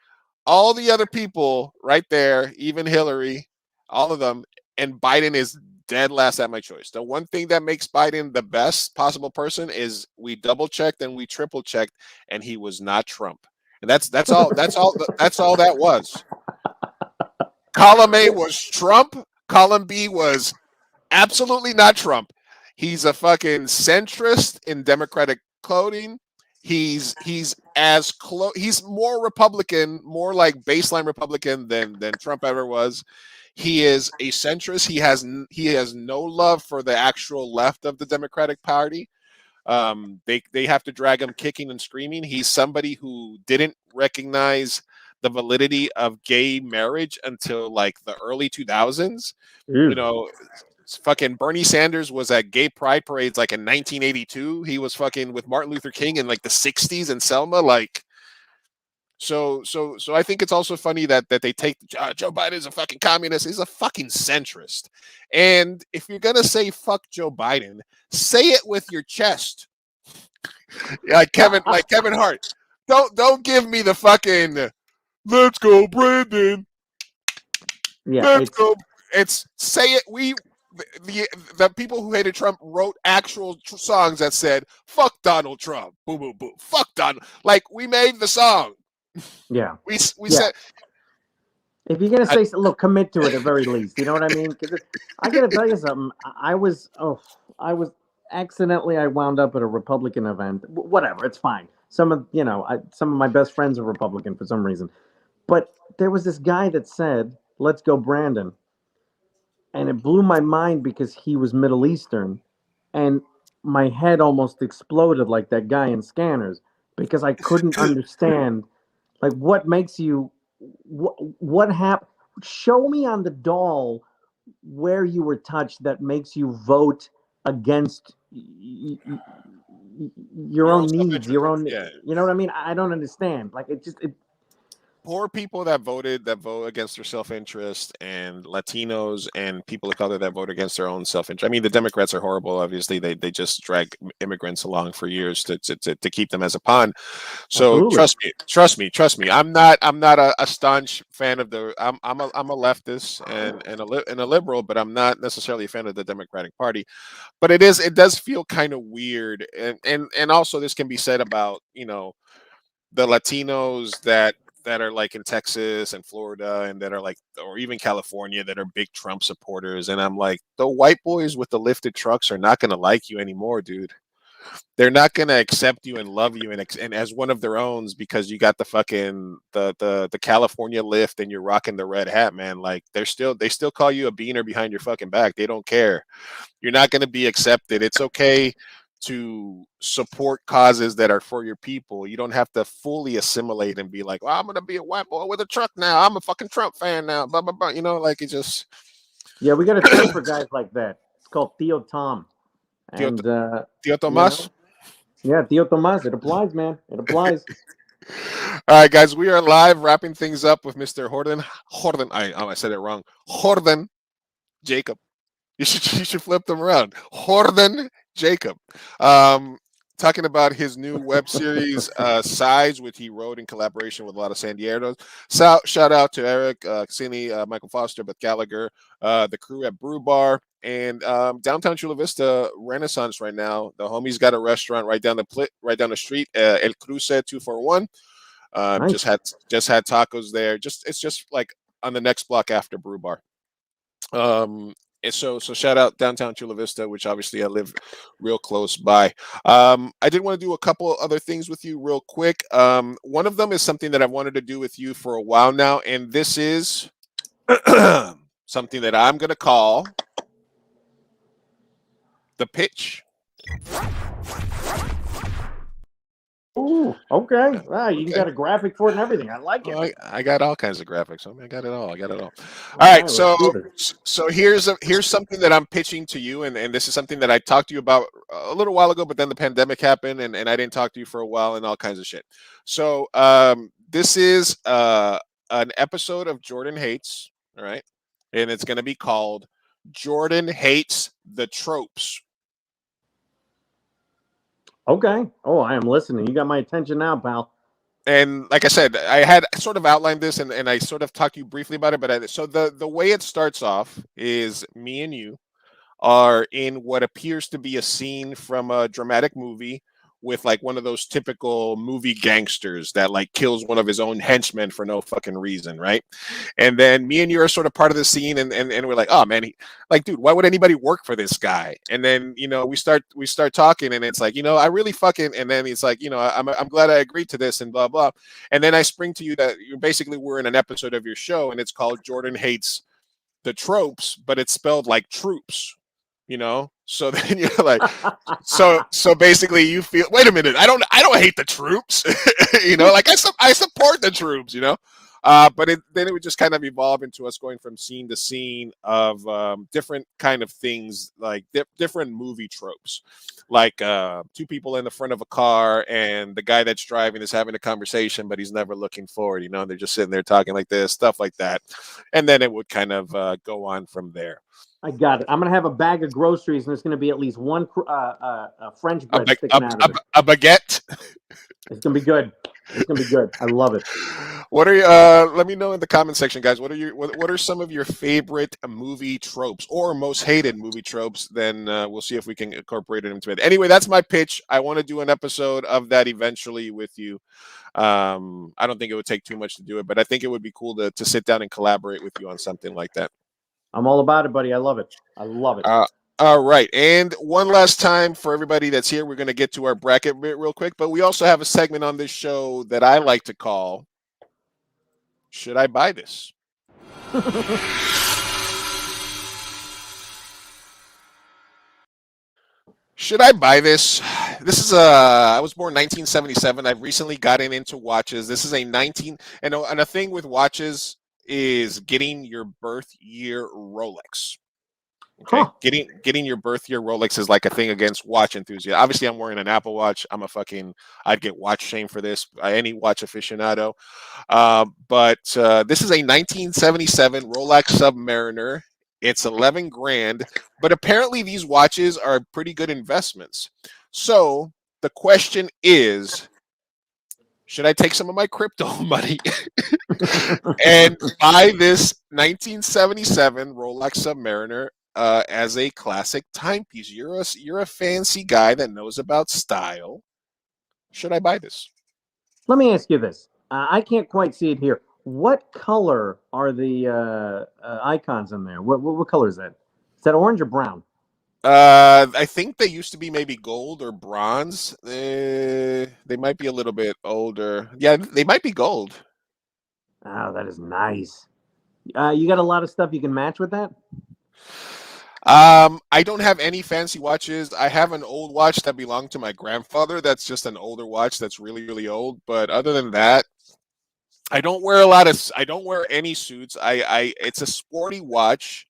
all the other people right there, even Hillary, all of them, and Biden is dead last at my choice. The one thing that makes Biden the best possible person is we double checked and we triple checked, and he was not Trump. And that's all that was. Column A was Trump. Column B was absolutely not Trump. He's a fucking centrist in Democratic clothing. He's as close. He's more Republican, more like baseline Republican than Trump ever was. He is a centrist. He has no love for the actual left of the Democratic Party. They have to drag him kicking and screaming. He's somebody who didn't recognize the validity of gay marriage until like the early 2000s. Fucking Bernie Sanders was at gay pride parades like in 1982. He was fucking with Martin Luther King in like the 60s in Selma. Like, so I think it's also funny that they take Joe Biden is a fucking communist. He's a fucking centrist. And if you're gonna say fuck Joe Biden, say it with your chest. Like Kevin Hart. Don't give me the fucking let's go Brandon. Yeah, let's go. It's say it. The people who hated Trump wrote actual songs that said "fuck Donald Trump," boom, boom, boom, fuck Donald. Like we made the song. Yeah, we said. If you're gonna say, look, commit to it at very least. You know what I mean? Because I gotta tell you something. I was accidentally. I wound up at a Republican event. Whatever, it's fine. Some of my best friends are Republican for some reason, but there was this guy that said, "Let's go, Brandon." And it blew my mind because he was Middle Eastern, and my head almost exploded like that guy in Scanners because I couldn't understand, like, what makes you, what happened? Show me on the doll where you were touched that makes you vote against your own needs, your own. Yeah. You know what I mean? I don't understand. Like it. Poor people that vote against their self-interest, and Latinos and people of color that vote against their own self-interest. I mean, the Democrats are horrible. Obviously, they just drag immigrants along for years to keep them as a pawn. So Absolutely. trust me. I'm not a staunch fan of the. I'm a leftist and a liberal, but I'm not necessarily a fan of the Democratic Party. But it does feel kind of weird, and also this can be said about the Latinos that are like in Texas and Florida and that are like, or even California, that are big Trump supporters. And I'm like, the white boys with the lifted trucks are not going to like you anymore, dude. They're not going to accept you and love you and as one of their own because you got the fucking the California lift and you're rocking the red hat, man. Like they still call you a beaner behind your fucking back. They don't care. You're not going to be accepted. It's okay to support causes that are for your people. You don't have to fully assimilate and be like, well, I'm gonna be a white boy with a truck now. I'm a fucking Trump fan now. Blah blah blah. Like it just. Yeah, we got a term for guys like that. It's called Theo Tom. And Theo Tomas. Yeah, Theo Tomas. It applies, man. It applies. All right, guys, we are live wrapping things up with Mr. Jordan. I said it wrong. Jordan Jacob. You should flip them around. Jordan Jacob. talking about his new web series, Size, which he wrote in collaboration with a lot of San Diego's. So, shout out to Eric, Cassini, Michael Foster, Beth Gallagher, the crew at Brew Bar, and downtown Chula Vista Renaissance right now. The homies got a restaurant right down the street, El Cruce 241. Nice. Just had tacos there. It's just like on the next block after Brew Bar. And so shout out downtown Chula Vista, which obviously I live real close by. I did want to do a couple other things with you real quick. One of them is something that I've wanted to do with you for a while now, and this is something that I'm going to call the pitch. Ooh, okay. Wow, you got a graphic for it and everything. I like it. Oh, I got all kinds of graphics. I mean, I got it all. All right, so here's something that I'm pitching to you, and this is something that I talked to you about a little while ago, but then the pandemic happened, and I didn't talk to you for a while, and all kinds of shit. So this is an episode of Jordan Hates, all right, and it's going to be called Jordan Hates the Tropes. Okay. Oh, I am listening. You got my attention now, pal. And like I said, I had sort of outlined this, and I sort of talked to you briefly about it. But so the way it starts off is me and you are in what appears to be a scene from a dramatic movie with like one of those typical movie gangsters that like kills one of his own henchmen for no fucking reason, right? And then me and you are sort of part of the scene, and we're like, oh man, dude, why would anybody work for this guy? And then we start talking, and it's like, I really fucking, and then it's like, I'm glad I agreed to this, and blah blah. And then I spring to you that we're in an episode of your show, and it's called Jordan Hates the Tropes, but it's spelled like troops. So then you're like, so basically you feel, wait a minute, I don't hate the troops, like I support the troops, but then it would just kind of evolve into us going from scene to scene of different kind of things, like different movie tropes, like two people in the front of a car and the guy that's driving is having a conversation, but he's never looking forward, they're just sitting there talking like this, stuff like that. And then it would kind of go on from there. I got it. I'm going to have a bag of groceries, and there's going to be at least one French bread sticking out of it. A baguette. It's going to be good. It's going to be good. I love it. What are you? Let me know in the comment section, guys. What are some of your favorite movie tropes or most hated movie tropes? Then we'll see if we can incorporate it into it. Anyway, that's my pitch. I want to do an episode of that eventually with you. I don't think it would take too much to do it, but I think it would be cool to sit down and collaborate with you on something like that. I'm all about it, buddy. I love it. I love it. All right. And one last time for everybody that's here, we're going to get to our bracket bit real quick, but we also have a segment on this show that I like to call, Should I Buy This? Should I buy this? This is I was born 1977. I've recently gotten into watches. This is and a thing with watches is getting your birth year Rolex. Okay, huh. Getting your birth year Rolex is like a thing against watch enthusiasts. Obviously, I'm wearing an Apple Watch. I'd get watch shame for this. Any watch aficionado. But this is a 1977 Rolex Submariner. It's 11 grand, but apparently these watches are pretty good investments. So the question is, should I take some of my crypto money and buy this 1977 Rolex Submariner as a classic timepiece? You're a fancy guy that knows about style. Should I buy this? Let me ask you this. I can't quite see it here. What color are the icons in there? What color is that? Is that orange or brown? I think they used to be maybe gold or bronze. They might be a little bit older. Yeah, they might be gold. Oh, that is nice. You got a lot of stuff you can match with that? I don't have any fancy watches. I have an old watch that belonged to my grandfather. That's just an older watch that's really, really old. But other than that, I don't wear any suits. It's a sporty watch.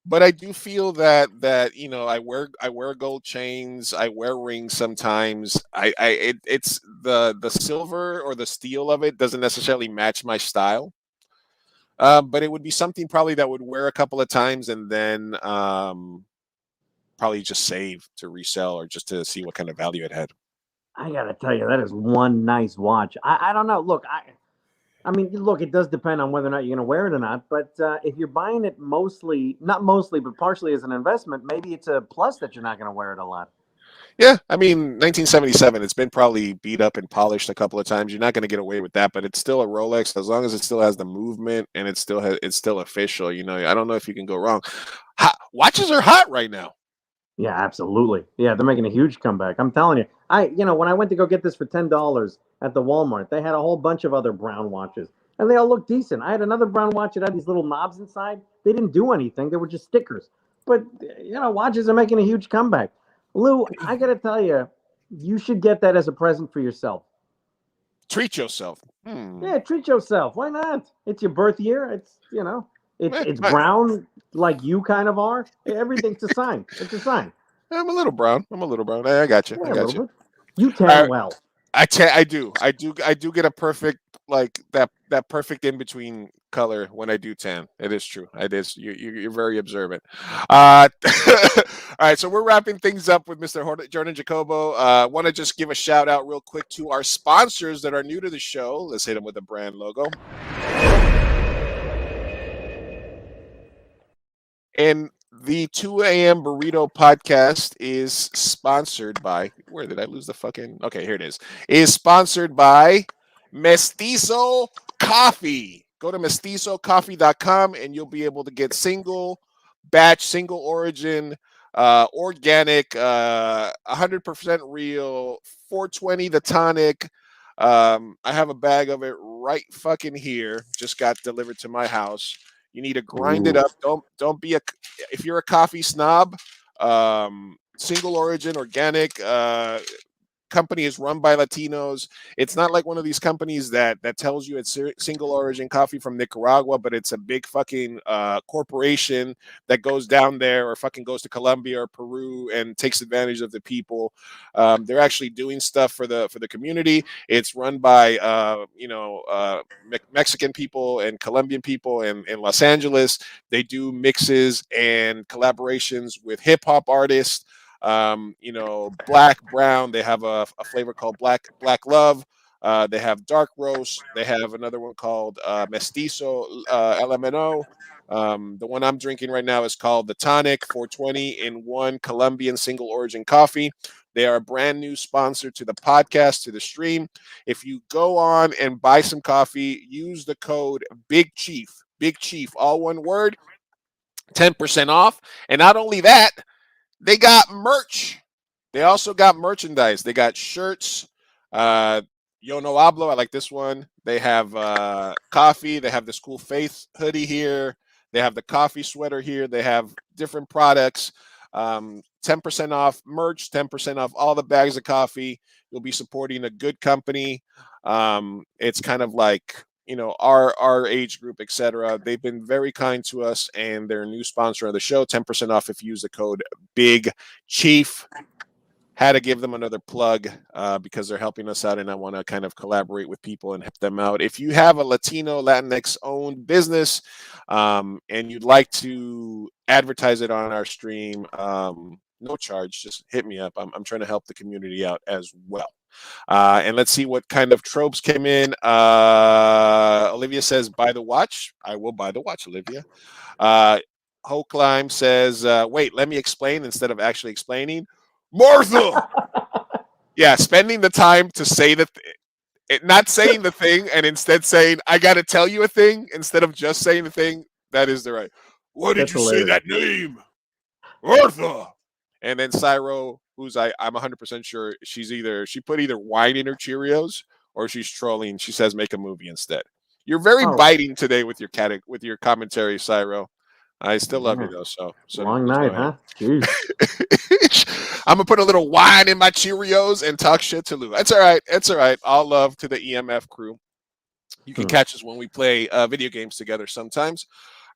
But I do feel that I wear gold chains. I wear rings sometimes. It's the silver or the steel of it doesn't necessarily match my style. But it would be something probably that would wear a couple of times and then probably just save to resell or just to see what kind of value it had. I gotta tell you, that is one nice watch. I don't know. Look, I mean, look, it does depend on whether or not you're going to wear it or not. But if you're buying it mostly, not mostly, but partially as an investment, maybe it's a plus that you're not going to wear it a lot. Yeah, I mean, 1977. It's been probably beat up and polished a couple of times. You're not going to get away with that, but it's still a Rolex as long as it still has the movement and it's still official. You know, I don't know if you can go wrong. Watches are hot right now. Yeah, absolutely. Yeah, they're making a huge comeback. I'm telling you. When I went to go get this for $10 at the Walmart, they had a whole bunch of other brown watches, and they all looked decent. I had another brown watch that had these little knobs inside. They didn't do anything. They were just stickers. But watches are making a huge comeback. Lou, I got to tell you, you should get that as a present for yourself. Treat yourself. Yeah, treat yourself. Why not? It's your birth year. It's brown like you kind of are. Everything's a sign. It's a sign. I'm a little brown. I got you. Yeah, I got you. You tan well. I do get a perfect, like that perfect in between color when I do tan. It is true. It is. You're very observant. All right, so we're wrapping things up with Mr. Jordan Jacobo. Want to just give a shout out real quick to our sponsors that are new to the show. Let's hit them with a brand logo. And the 2 a.m. Burrito podcast is sponsored by, where did I lose the fucking? Okay, here it is. Is sponsored by Mestizo Coffee. Go to mestizocoffee.com and you'll be able to get single batch, single origin, organic, 100% real, 420 the tonic. I have a bag of it right fucking here. Just got delivered to my house. You need to grind it up. Don't be if you're a coffee snob, single origin, organic, company is run by Latinos. It's not like one of these companies that tells you it's single origin coffee from Nicaragua, but it's a big fucking corporation that goes down there or fucking goes to Colombia or Peru and takes advantage of the people. They're actually doing stuff for the community. It's run by Mexican people and Colombian people in Los Angeles. They do mixes and collaborations with hip hop artists. Black, brown. They have a flavor called Black Love. They have dark roast. They have another one called Mestizo LMNO. The one I'm drinking right now is called the Tonic 420 in 1 Colombian single origin coffee. They are a brand new sponsor to the podcast, to the stream. If you go on and buy some coffee, use the code Big Chief, all one word, 10% off. And not only that, they got merch. They also got merchandise. They got shirts. Yo no hablo. I like this one. They have coffee. They have this cool Faith hoodie here. They have the coffee sweater here. They have different products. 10% off merch, 10% off all the bags of coffee. You'll be supporting a good company. It's kind of like, our age group, etc. They've been very kind to us, and they're a new sponsor of the show. 10% off if you use the code Big Chief. Had to give them another plug because they're helping us out, and I want to kind of collaborate with people and help them out. If you have a Latino, Latinx owned business and you'd like to advertise it on our stream, no charge, just hit me up. I'm trying to help the community out as well. And let's see what kind of tropes came in. Olivia says, buy the watch. I will buy the watch, Olivia. Hochleim says, wait, let me explain instead of actually explaining. Martha! Yeah, spending the time to say not saying the thing and instead saying, I got to tell you a thing instead of just saying the thing. That is the right. Why did you say that name? Martha! And then Cyro, who's I'm 100% sure she put either wine in her Cheerios or she's trolling. She says make a movie instead. You're very biting today with your commentary, Cyro. I still love you though. So long night, huh? Jeez. I'm gonna put a little wine in my Cheerios and talk shit to Lou. That's all right. It's all right. All love to the EMF crew. You can catch us when we play video games together sometimes.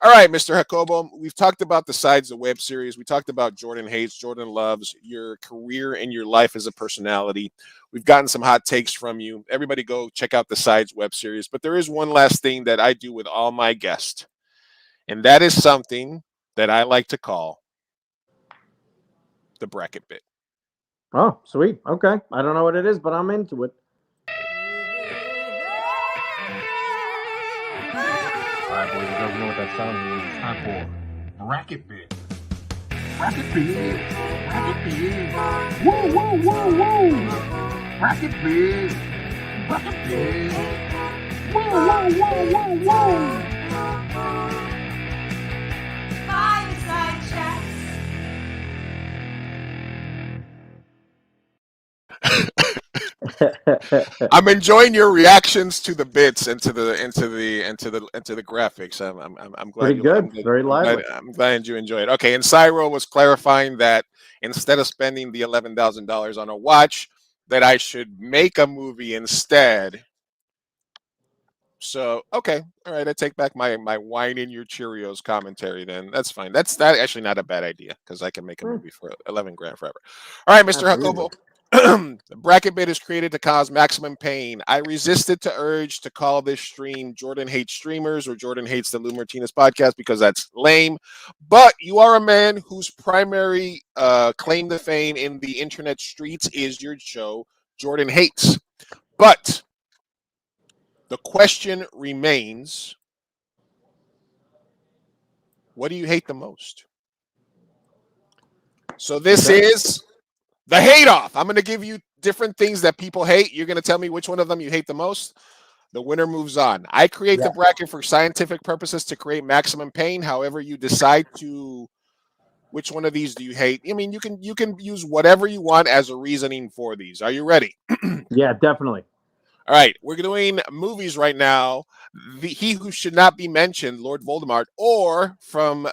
All right, Mr. Jacobo, we've talked about the Sides of Web series. We talked about Jordan hates, Jordan loves, your career and your life as a personality. We've gotten some hot takes from you. Everybody go check out the Sides web series. But there is one last thing that I do with all my guests, and that is something that I like to call the bracket bit. Oh, sweet. Okay. I don't know what it is, but I'm into it. All right, boys and girls, you know what that sound means. It's time for Bracket Bid. Bracket Bid. Bracket Bid. Woo, woo, woo, woo. Bracket Bid. Bracket Bid. Woo, woo, woo, woo, woo. Fireside Chats. I'm enjoying your reactions to the bits and to the graphics. I'm glad. Pretty good. Very lively. I'm glad you enjoyed it. Okay, and Cyro was clarifying that instead of spending the $11,000 on a watch, that I should make a movie instead. So okay, all right. I take back my wine in your Cheerios commentary. Then that's fine. That's actually not a bad idea because I can make a movie for $11,000 forever. All right, Mr. Jacobo. Bracket Bid is created to cause maximum pain. I resisted to urge to call this stream Jordan Hates Streamers or Jordan Hates the Lou Martinez podcast because that's lame. But you are a man whose primary claim to fame in the internet streets is your show, Jordan Hates. But the question remains, what do you hate the most? So this is the hate off. I'm going to give you different things that people hate. You're going to tell me which one of them you hate the most. The winner moves on. I create the bracket for scientific purposes to create maximum pain. However, you decide to, which one of these do you hate? I mean, you can use whatever you want as a reasoning for these. Are you ready? Yeah, definitely. All right, we're doing movies right now. He Who Should Not Be Mentioned, Lord Voldemort, or from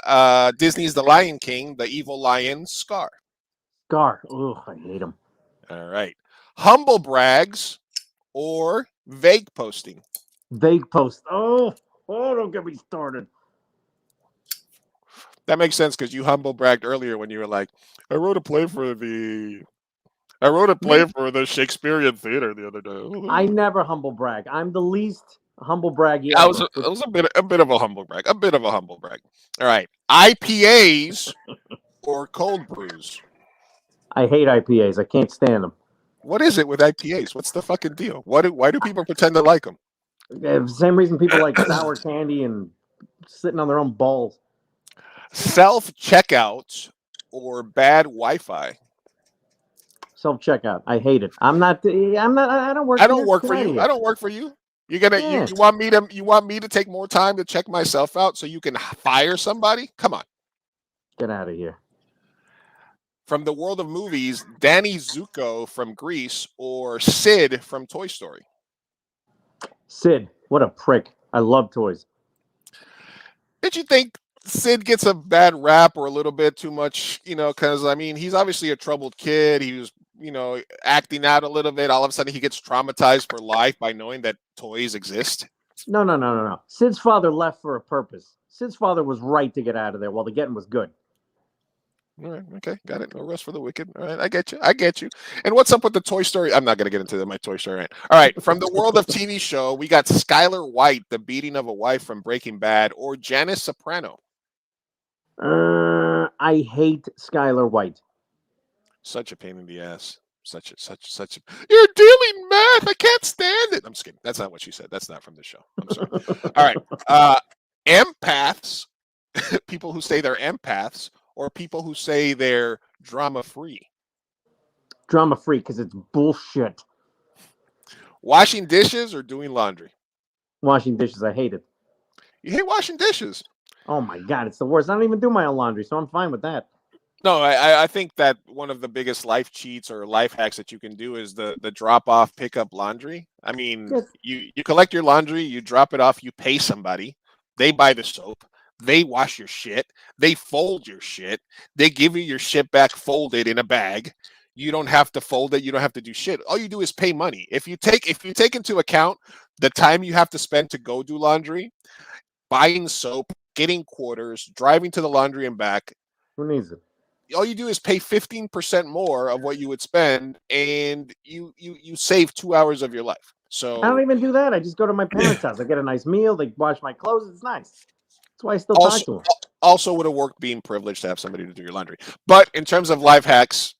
Disney's The Lion King, the evil lion, Scar. Scar. Oh, I hate him. All right. Humble brags or vague posting? Vague post. Oh, don't get me started. That makes sense because you humble bragged earlier when you were like, I wrote a play for the Shakespearean theater the other day. I never humble brag. I'm the least humble braggy I ever. was a bit of a humble brag. A bit of a humble brag. All right. IPAs or cold brews? I hate IPAs. I can't stand them. What is it with IPAs? What's the fucking deal? Why do people pretend to like them? The same reason people like sour candy and sitting on their own balls. Self-checkout or bad Wi-Fi? Self-checkout. I hate it. I don't work. I don't work for you. I don't work for you. You're gonna you want me to take more time to check myself out so you can fire somebody? Come on. Get out of here. From the world of movies, Danny Zuko from Grease or Sid from Toy Story? Sid, what a prick. I love toys. Did you think Sid gets a bad rap or a little bit too much, because, I mean, he's obviously a troubled kid. He was, acting out a little bit. All of a sudden, he gets traumatized for life by knowing that toys exist. No. Sid's father left for a purpose. Sid's father was right to get out of there while the getting was good. All right, okay, got it. No rest for the wicked. All right, I get you. And what's up with the Toy Story? I'm not going to get into my Toy Story rant. All right, from the world of TV show, we got Skylar White, the beating of a wife from Breaking Bad, or Janice Soprano? I hate Skylar White. Such a pain in the ass. Such a. You're dealing math. I can't stand it. I'm just kidding. That's not what she said. That's not from the show. I'm sorry. All right. Empaths, people who say they're empaths, or people who say they're drama-free? Drama-free, because it's bullshit. Washing dishes or doing laundry? Washing dishes. I hate it. You hate washing dishes? Oh, my God. It's the worst. I don't even do my own laundry, so I'm fine with that. No, I think that one of the biggest life cheats or life hacks that you can do is the drop-off, pick-up laundry. I mean, you collect your laundry, you drop it off, you pay somebody, they buy the soap, they wash your shit, they fold your shit, they give you your shit back folded in a bag. You don't have to fold it, you don't have to do shit. All you do is pay money. If you take into account the time you have to spend to go do laundry, buying soap, getting quarters, driving to the laundry and back, who needs it? All you do is pay 15% more of what you would spend, and you save 2 hours of your life. So I don't even do that. I just go to my parents' house. I get a nice meal. They wash my clothes. It's nice. That's why I still talk to them. Also would have worked being privileged to have somebody to do your laundry. But in terms of life hacks,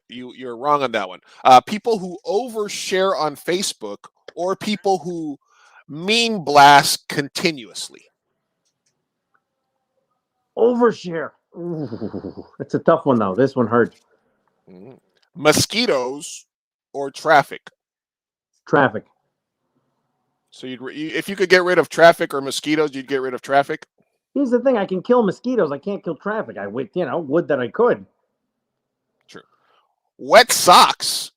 You're wrong on that one. People who overshare on Facebook or people who meme blast continuously. Overshare. Ooh, it's a tough one though. This one hurt. Mosquitoes or traffic. Traffic. So if you could get rid of traffic or mosquitoes, you'd get rid of traffic. Here's the thing: I can kill mosquitoes. I can't kill traffic. I would, would that I could. True. Wet socks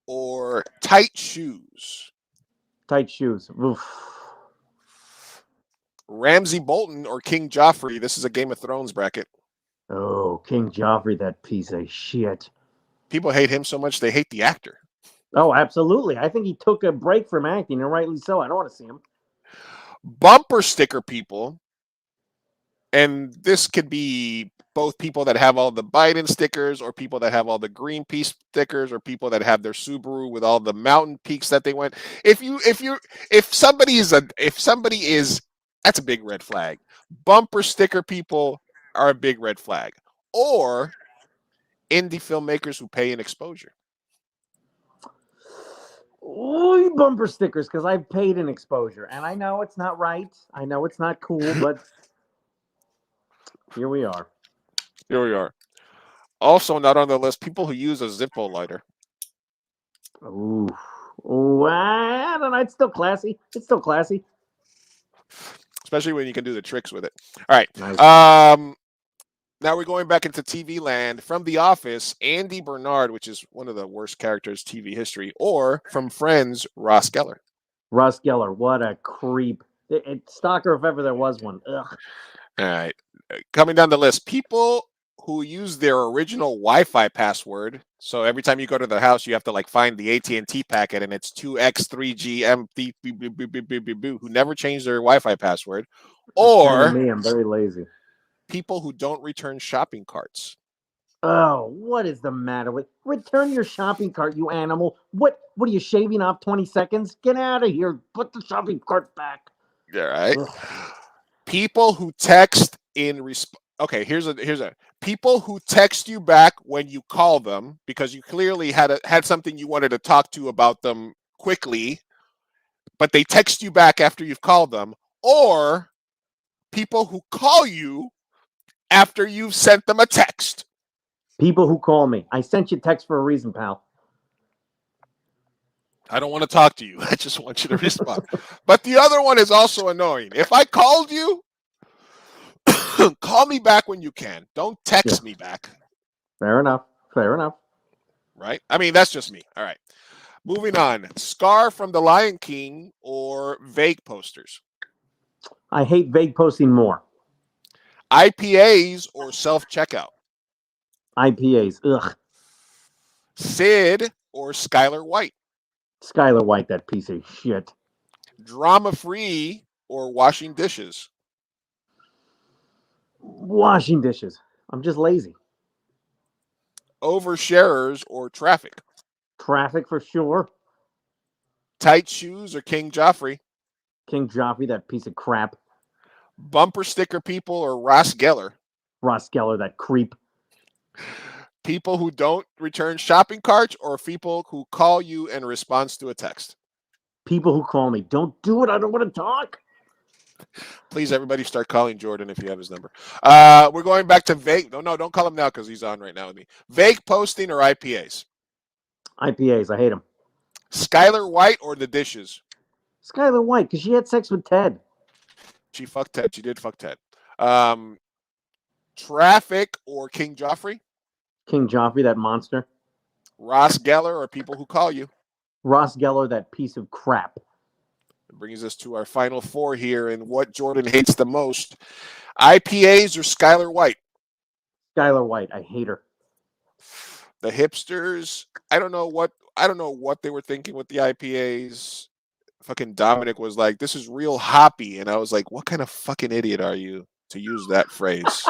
or tight shoes. Tight shoes. Oof. Ramsay Bolton or King Joffrey. This is a Game of Thrones bracket. Oh, King Joffrey, that piece of shit. People hate him so much they hate the actor. Oh, absolutely. I think he took a break from acting, and rightly so. I don't want to see him. Bumper sticker people, and this could be both people that have all the Biden stickers or people that have all the Greenpeace stickers or people that have their Subaru with all the mountain peaks that they went. If somebody is that's a big red flag. Bumper sticker people are a big red flag. Or indie filmmakers who pay in exposure. Ooh, bumper stickers, because I've paid in exposure. And I know it's not right. I know it's not cool, but here we are. Here we are. Also not on the list, people who use a Zippo lighter. Ooh. Ooh, I don't know. It's still classy. It's still classy. Especially when you can do the tricks with it. All right. Nice. Now we're going back into TV land. From The Office, Andy Bernard, which is one of the worst characters in TV history, or from Friends, Ross Geller. Ross Geller, what a creep. Stalker if ever there was one. Ugh. All right. Coming down the list, people who use their original Wi-Fi password. So every time you go to the house, you have to find the AT&T packet, and it's 2x3GM, who never changed their Wi-Fi password. Or me, I'm very lazy. People who don't return shopping carts. Oh, what is the matter with return your shopping cart, you animal? What are you shaving off 20 seconds? Get out of here. Put the shopping cart back. All right. Ugh. People who text in okay, here's a people who text you back when you call them because you clearly had something you wanted to talk to about them quickly, but they text you back after you've called them, or people who call you after you've sent them a text. People who call me. I sent you a text for a reason, pal. I don't want to talk to you. I just want you to respond. But the other one is also annoying. If I called you, call me back when you can. Don't text me back. Fair enough. Fair enough. Right? I mean, that's just me. All right. Moving on. Scar from The Lion King or vague posters? I hate vague posting more. IPAs or self-checkout? IPAs. Ugh. Sid or Skylar White? Skylar White, that piece of shit. Drama-free or washing dishes? Washing dishes. I'm just lazy. Oversharers or traffic? Traffic for sure. Tight shoes or King Joffrey? King Joffrey, that piece of crap. Bumper sticker people or Ross Geller? Ross Geller, that creep. People who don't return shopping carts or people who call you in response to a text? People who call me. Don't do it. I don't want to talk. Please, everybody, start calling Jordan if you have his number. We're going back to vague. No, don't call him now because he's on right now with me. Vague posting or IPAs? IPAs. I hate them. Skylar White or the dishes? Skylar White, because she had sex with Ted. She fucked Ted. She did fuck Ted. Traffic or King Joffrey? King Joffrey, that monster. Ross Geller or people who call you? Ross Geller, that piece of crap. It brings us to our final four here and what Jordan hates the most. IPAs or Skylar White? Skylar White. I hate her. The hipsters. I don't know what they were thinking with the IPAs. Fucking Dominic was like, this is real hoppy. And I was like, what kind of fucking idiot are you to use that phrase?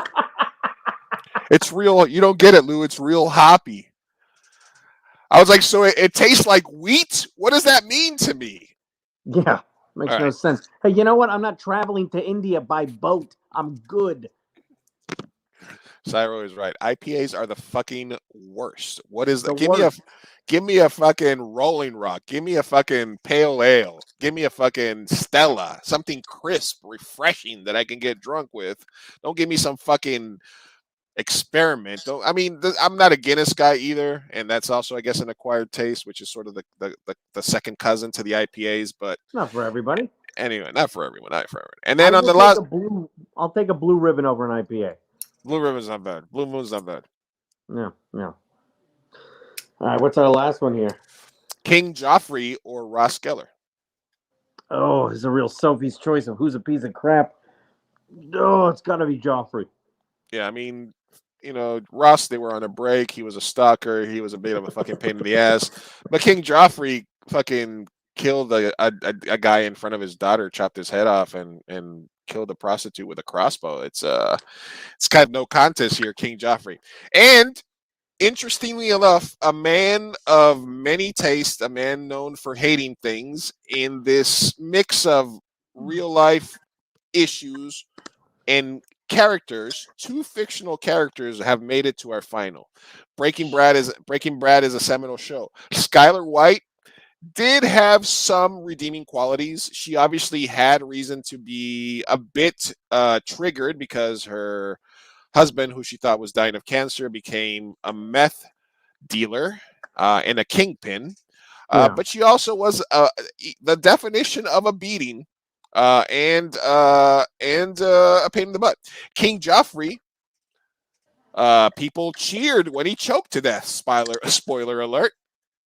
It's real. You don't get it, Lou. It's real hoppy. I was like, so it tastes like wheat? What does that mean to me? Yeah, makes no sense. Hey, you know what? I'm not traveling to India by boat. I'm good. Cyro is right. IPAs are the fucking worst. What is The that? worst. Give me a fucking Rolling Rock. Give me a fucking Pale Ale. Give me a fucking Stella. Something crisp, refreshing that I can get drunk with. Don't give me some fucking experiment. Don't. I mean, I'm not a Guinness guy either, and that's also, I guess, an acquired taste, which is sort of the second cousin to the IPAs. But Not for everybody. anyway, not for everyone. Not for everyone. And then I on the will last, take a blue. I'll take a blue ribbon over an IPA. Blue Ribbon's not bad. Blue Moon's not bad. Yeah, yeah. All right, what's our last one here? King Joffrey or Ross Geller? Oh, it's a real Sophie's choice of who's a piece of crap. Oh, it's got to be Joffrey. Yeah, I mean, you know, Ross, they were on a break. He was a stalker. He was a bit of a fucking pain in the ass. But King Joffrey fucking killed a guy in front of his daughter, chopped his head off, and killed a prostitute with a crossbow. It's kind of no contest here, King Joffrey. And interestingly enough, a man of many tastes, a man known for hating things, in this mix of real life issues and characters, two fictional characters have made it to our final. Breaking Bad is a seminal show. Skylar White did have some redeeming qualities. She obviously had reason to be a bit triggered because her husband, who she thought was dying of cancer, became a meth dealer and a kingpin. But she also was the definition of a beating and a pain in the butt. King Joffrey, people cheered when he choked to death. Spoiler alert.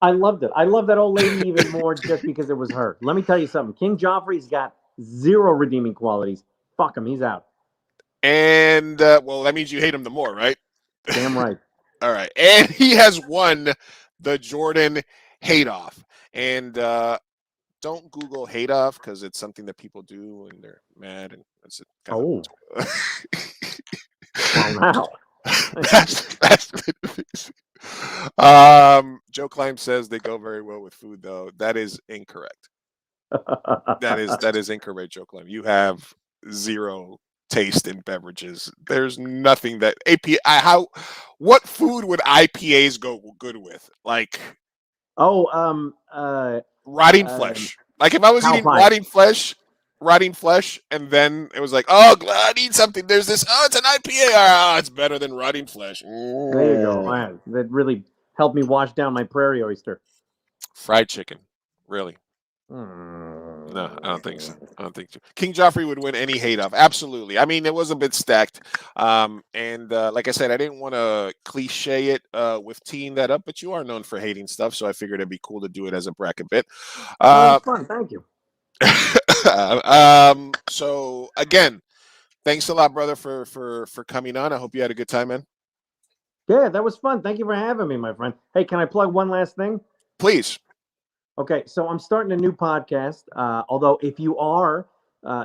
I loved it. I love that old lady even more just because it was her. Let me tell you something. King Joffrey's got zero redeeming qualities. Fuck him. He's out. And well, that means you hate him the more, right? Damn right. All right. And he has won the Jordan hate-off. And don't Google hate-off because it's something that people do when they're mad. And that's it. Oh. Well, now. That's Joe Klein says they go very well with food, though. That is incorrect. That is incorrect, Joe Klein. You have zero taste in beverages. There's nothing that what food would IPAs go good with? Like rotting flesh. Like if I was eating rotting flesh, and then it was like, oh, glad I need something. There's this, it's an IPA. Oh, it's better than rotting flesh. There you go. Man, that really helped me wash down my prairie oyster. Fried chicken. Really? No, I don't think so. King Joffrey would win any hate-off. Absolutely. I mean, it was a bit stacked. And like I said, I didn't want to cliche it with teeing that up, but you are known for hating stuff, so I figured it'd be cool to do it as a bracket bit. That's fun. Thank you. So again, thanks a lot, brother, for coming on. I hope you had a good time, man. Yeah, that was fun. Thank you for having me, my friend. Hey, can I plug one last thing? Please. Okay, so I'm starting a new podcast. Although if you are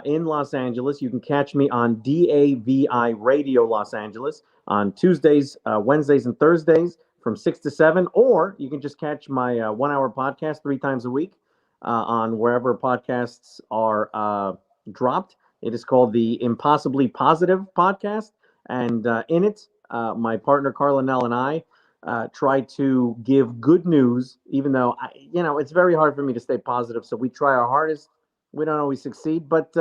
in Los Angeles, you can catch me on DAVI Radio Los Angeles on Tuesdays, Wednesdays, and Thursdays from 6 to 7. Or you can just catch my 1 hour podcast 3 times a week on wherever podcasts are dropped. It is called the Impossibly Positive Podcast. And in it, my partner Carla Nell and I try to give good news, even though it's very hard for me to stay positive. So we try our hardest. We don't always succeed, but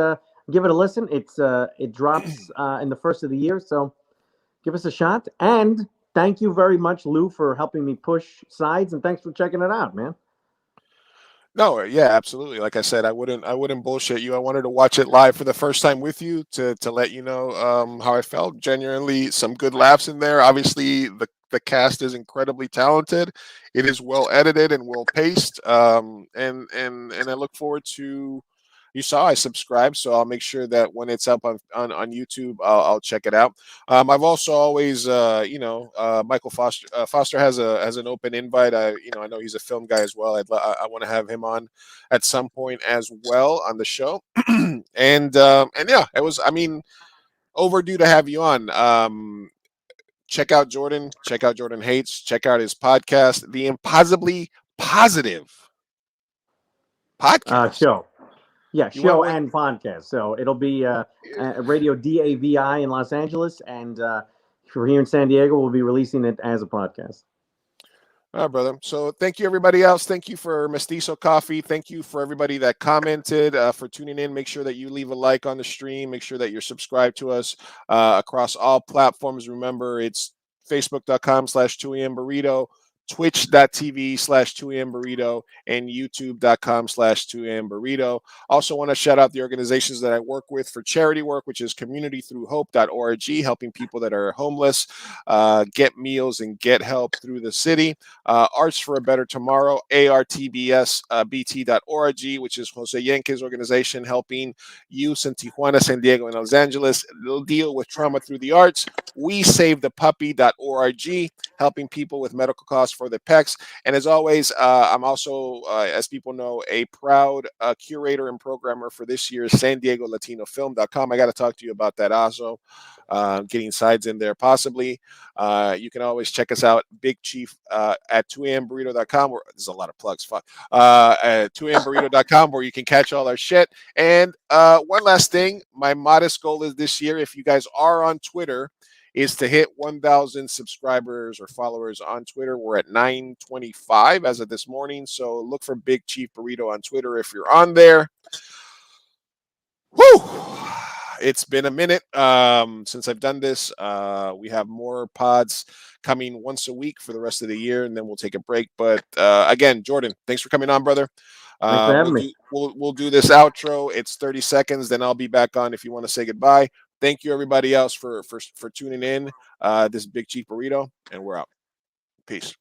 give it a listen. It drops in the first of the year, so give us a shot. And thank you very much, Lou, for helping me push sides, and thanks for checking it out, man. No, yeah, absolutely. Like I said, I wouldn't bullshit you. I wanted to watch it live for the first time with you to let you know how I felt. Genuinely, some good laughs in there. Obviously, the cast is incredibly talented. It is well edited and well paced. And I look forward to. You saw I subscribed, so I'll make sure that when it's up on YouTube, I'll check it out. I've also always, Michael Foster has an open invite. I know he's a film guy as well. I want to have him on at some point as well on the show. and yeah, it was. I mean, overdue to have you on. Check out Jordan. Check out Jordan Hates. Check out his podcast, The Impossibly Positive Podcast. Show. Yeah, show and podcast. So it'll be Radio DAVI in Los Angeles. And for here in San Diego, we'll be releasing it as a podcast. All right, brother. So thank you, everybody else. Thank you for Mestizo Coffee. Thank you for everybody that commented, for tuning in. Make sure that you leave a like on the stream. Make sure that you're subscribed to us across all platforms. Remember, it's facebook.com/2am burrito, twitch.tv/2am burrito, and youtube.com/2am burrito. Also want to shout out the organizations that I work with for charity work, which is communitythroughhope.org, helping people that are homeless get meals and get help through the city. Arts for a Better Tomorrow, artbsbt.org, which is Jose Yenke's organization helping youth in Tijuana, San Diego, and Los Angeles deal with trauma through the arts. WeSaveThePuppy.org, helping people with medical costs for their pets. And as always, I'm also, as people know, a proud curator and programmer for this year's San Diego Latino Film.com. I got to talk to you about that also. Getting sides in there possibly. You can always check us out, Big Chief, at 2amburrito.com, where there's a lot of plugs, at 2amburrito.com, where you can catch all our shit. And one last thing, my modest goal is this year, if you guys are on Twitter, is to hit 1,000 subscribers or followers on Twitter. We're at 925 as of this morning. So look for Big Chief Burrito on Twitter if you're on there. Whew! It's been a minute since I've done this. We have more pods coming once a week for the rest of the year, and then we'll take a break. But again, Jordan, thanks for coming on, brother. Thanks for having me. We'll do this outro. It's 30 seconds. Then I'll be back on if you want to say goodbye. Thank you, everybody else, for tuning in. This is Big Chief Burrito, and we're out. Peace.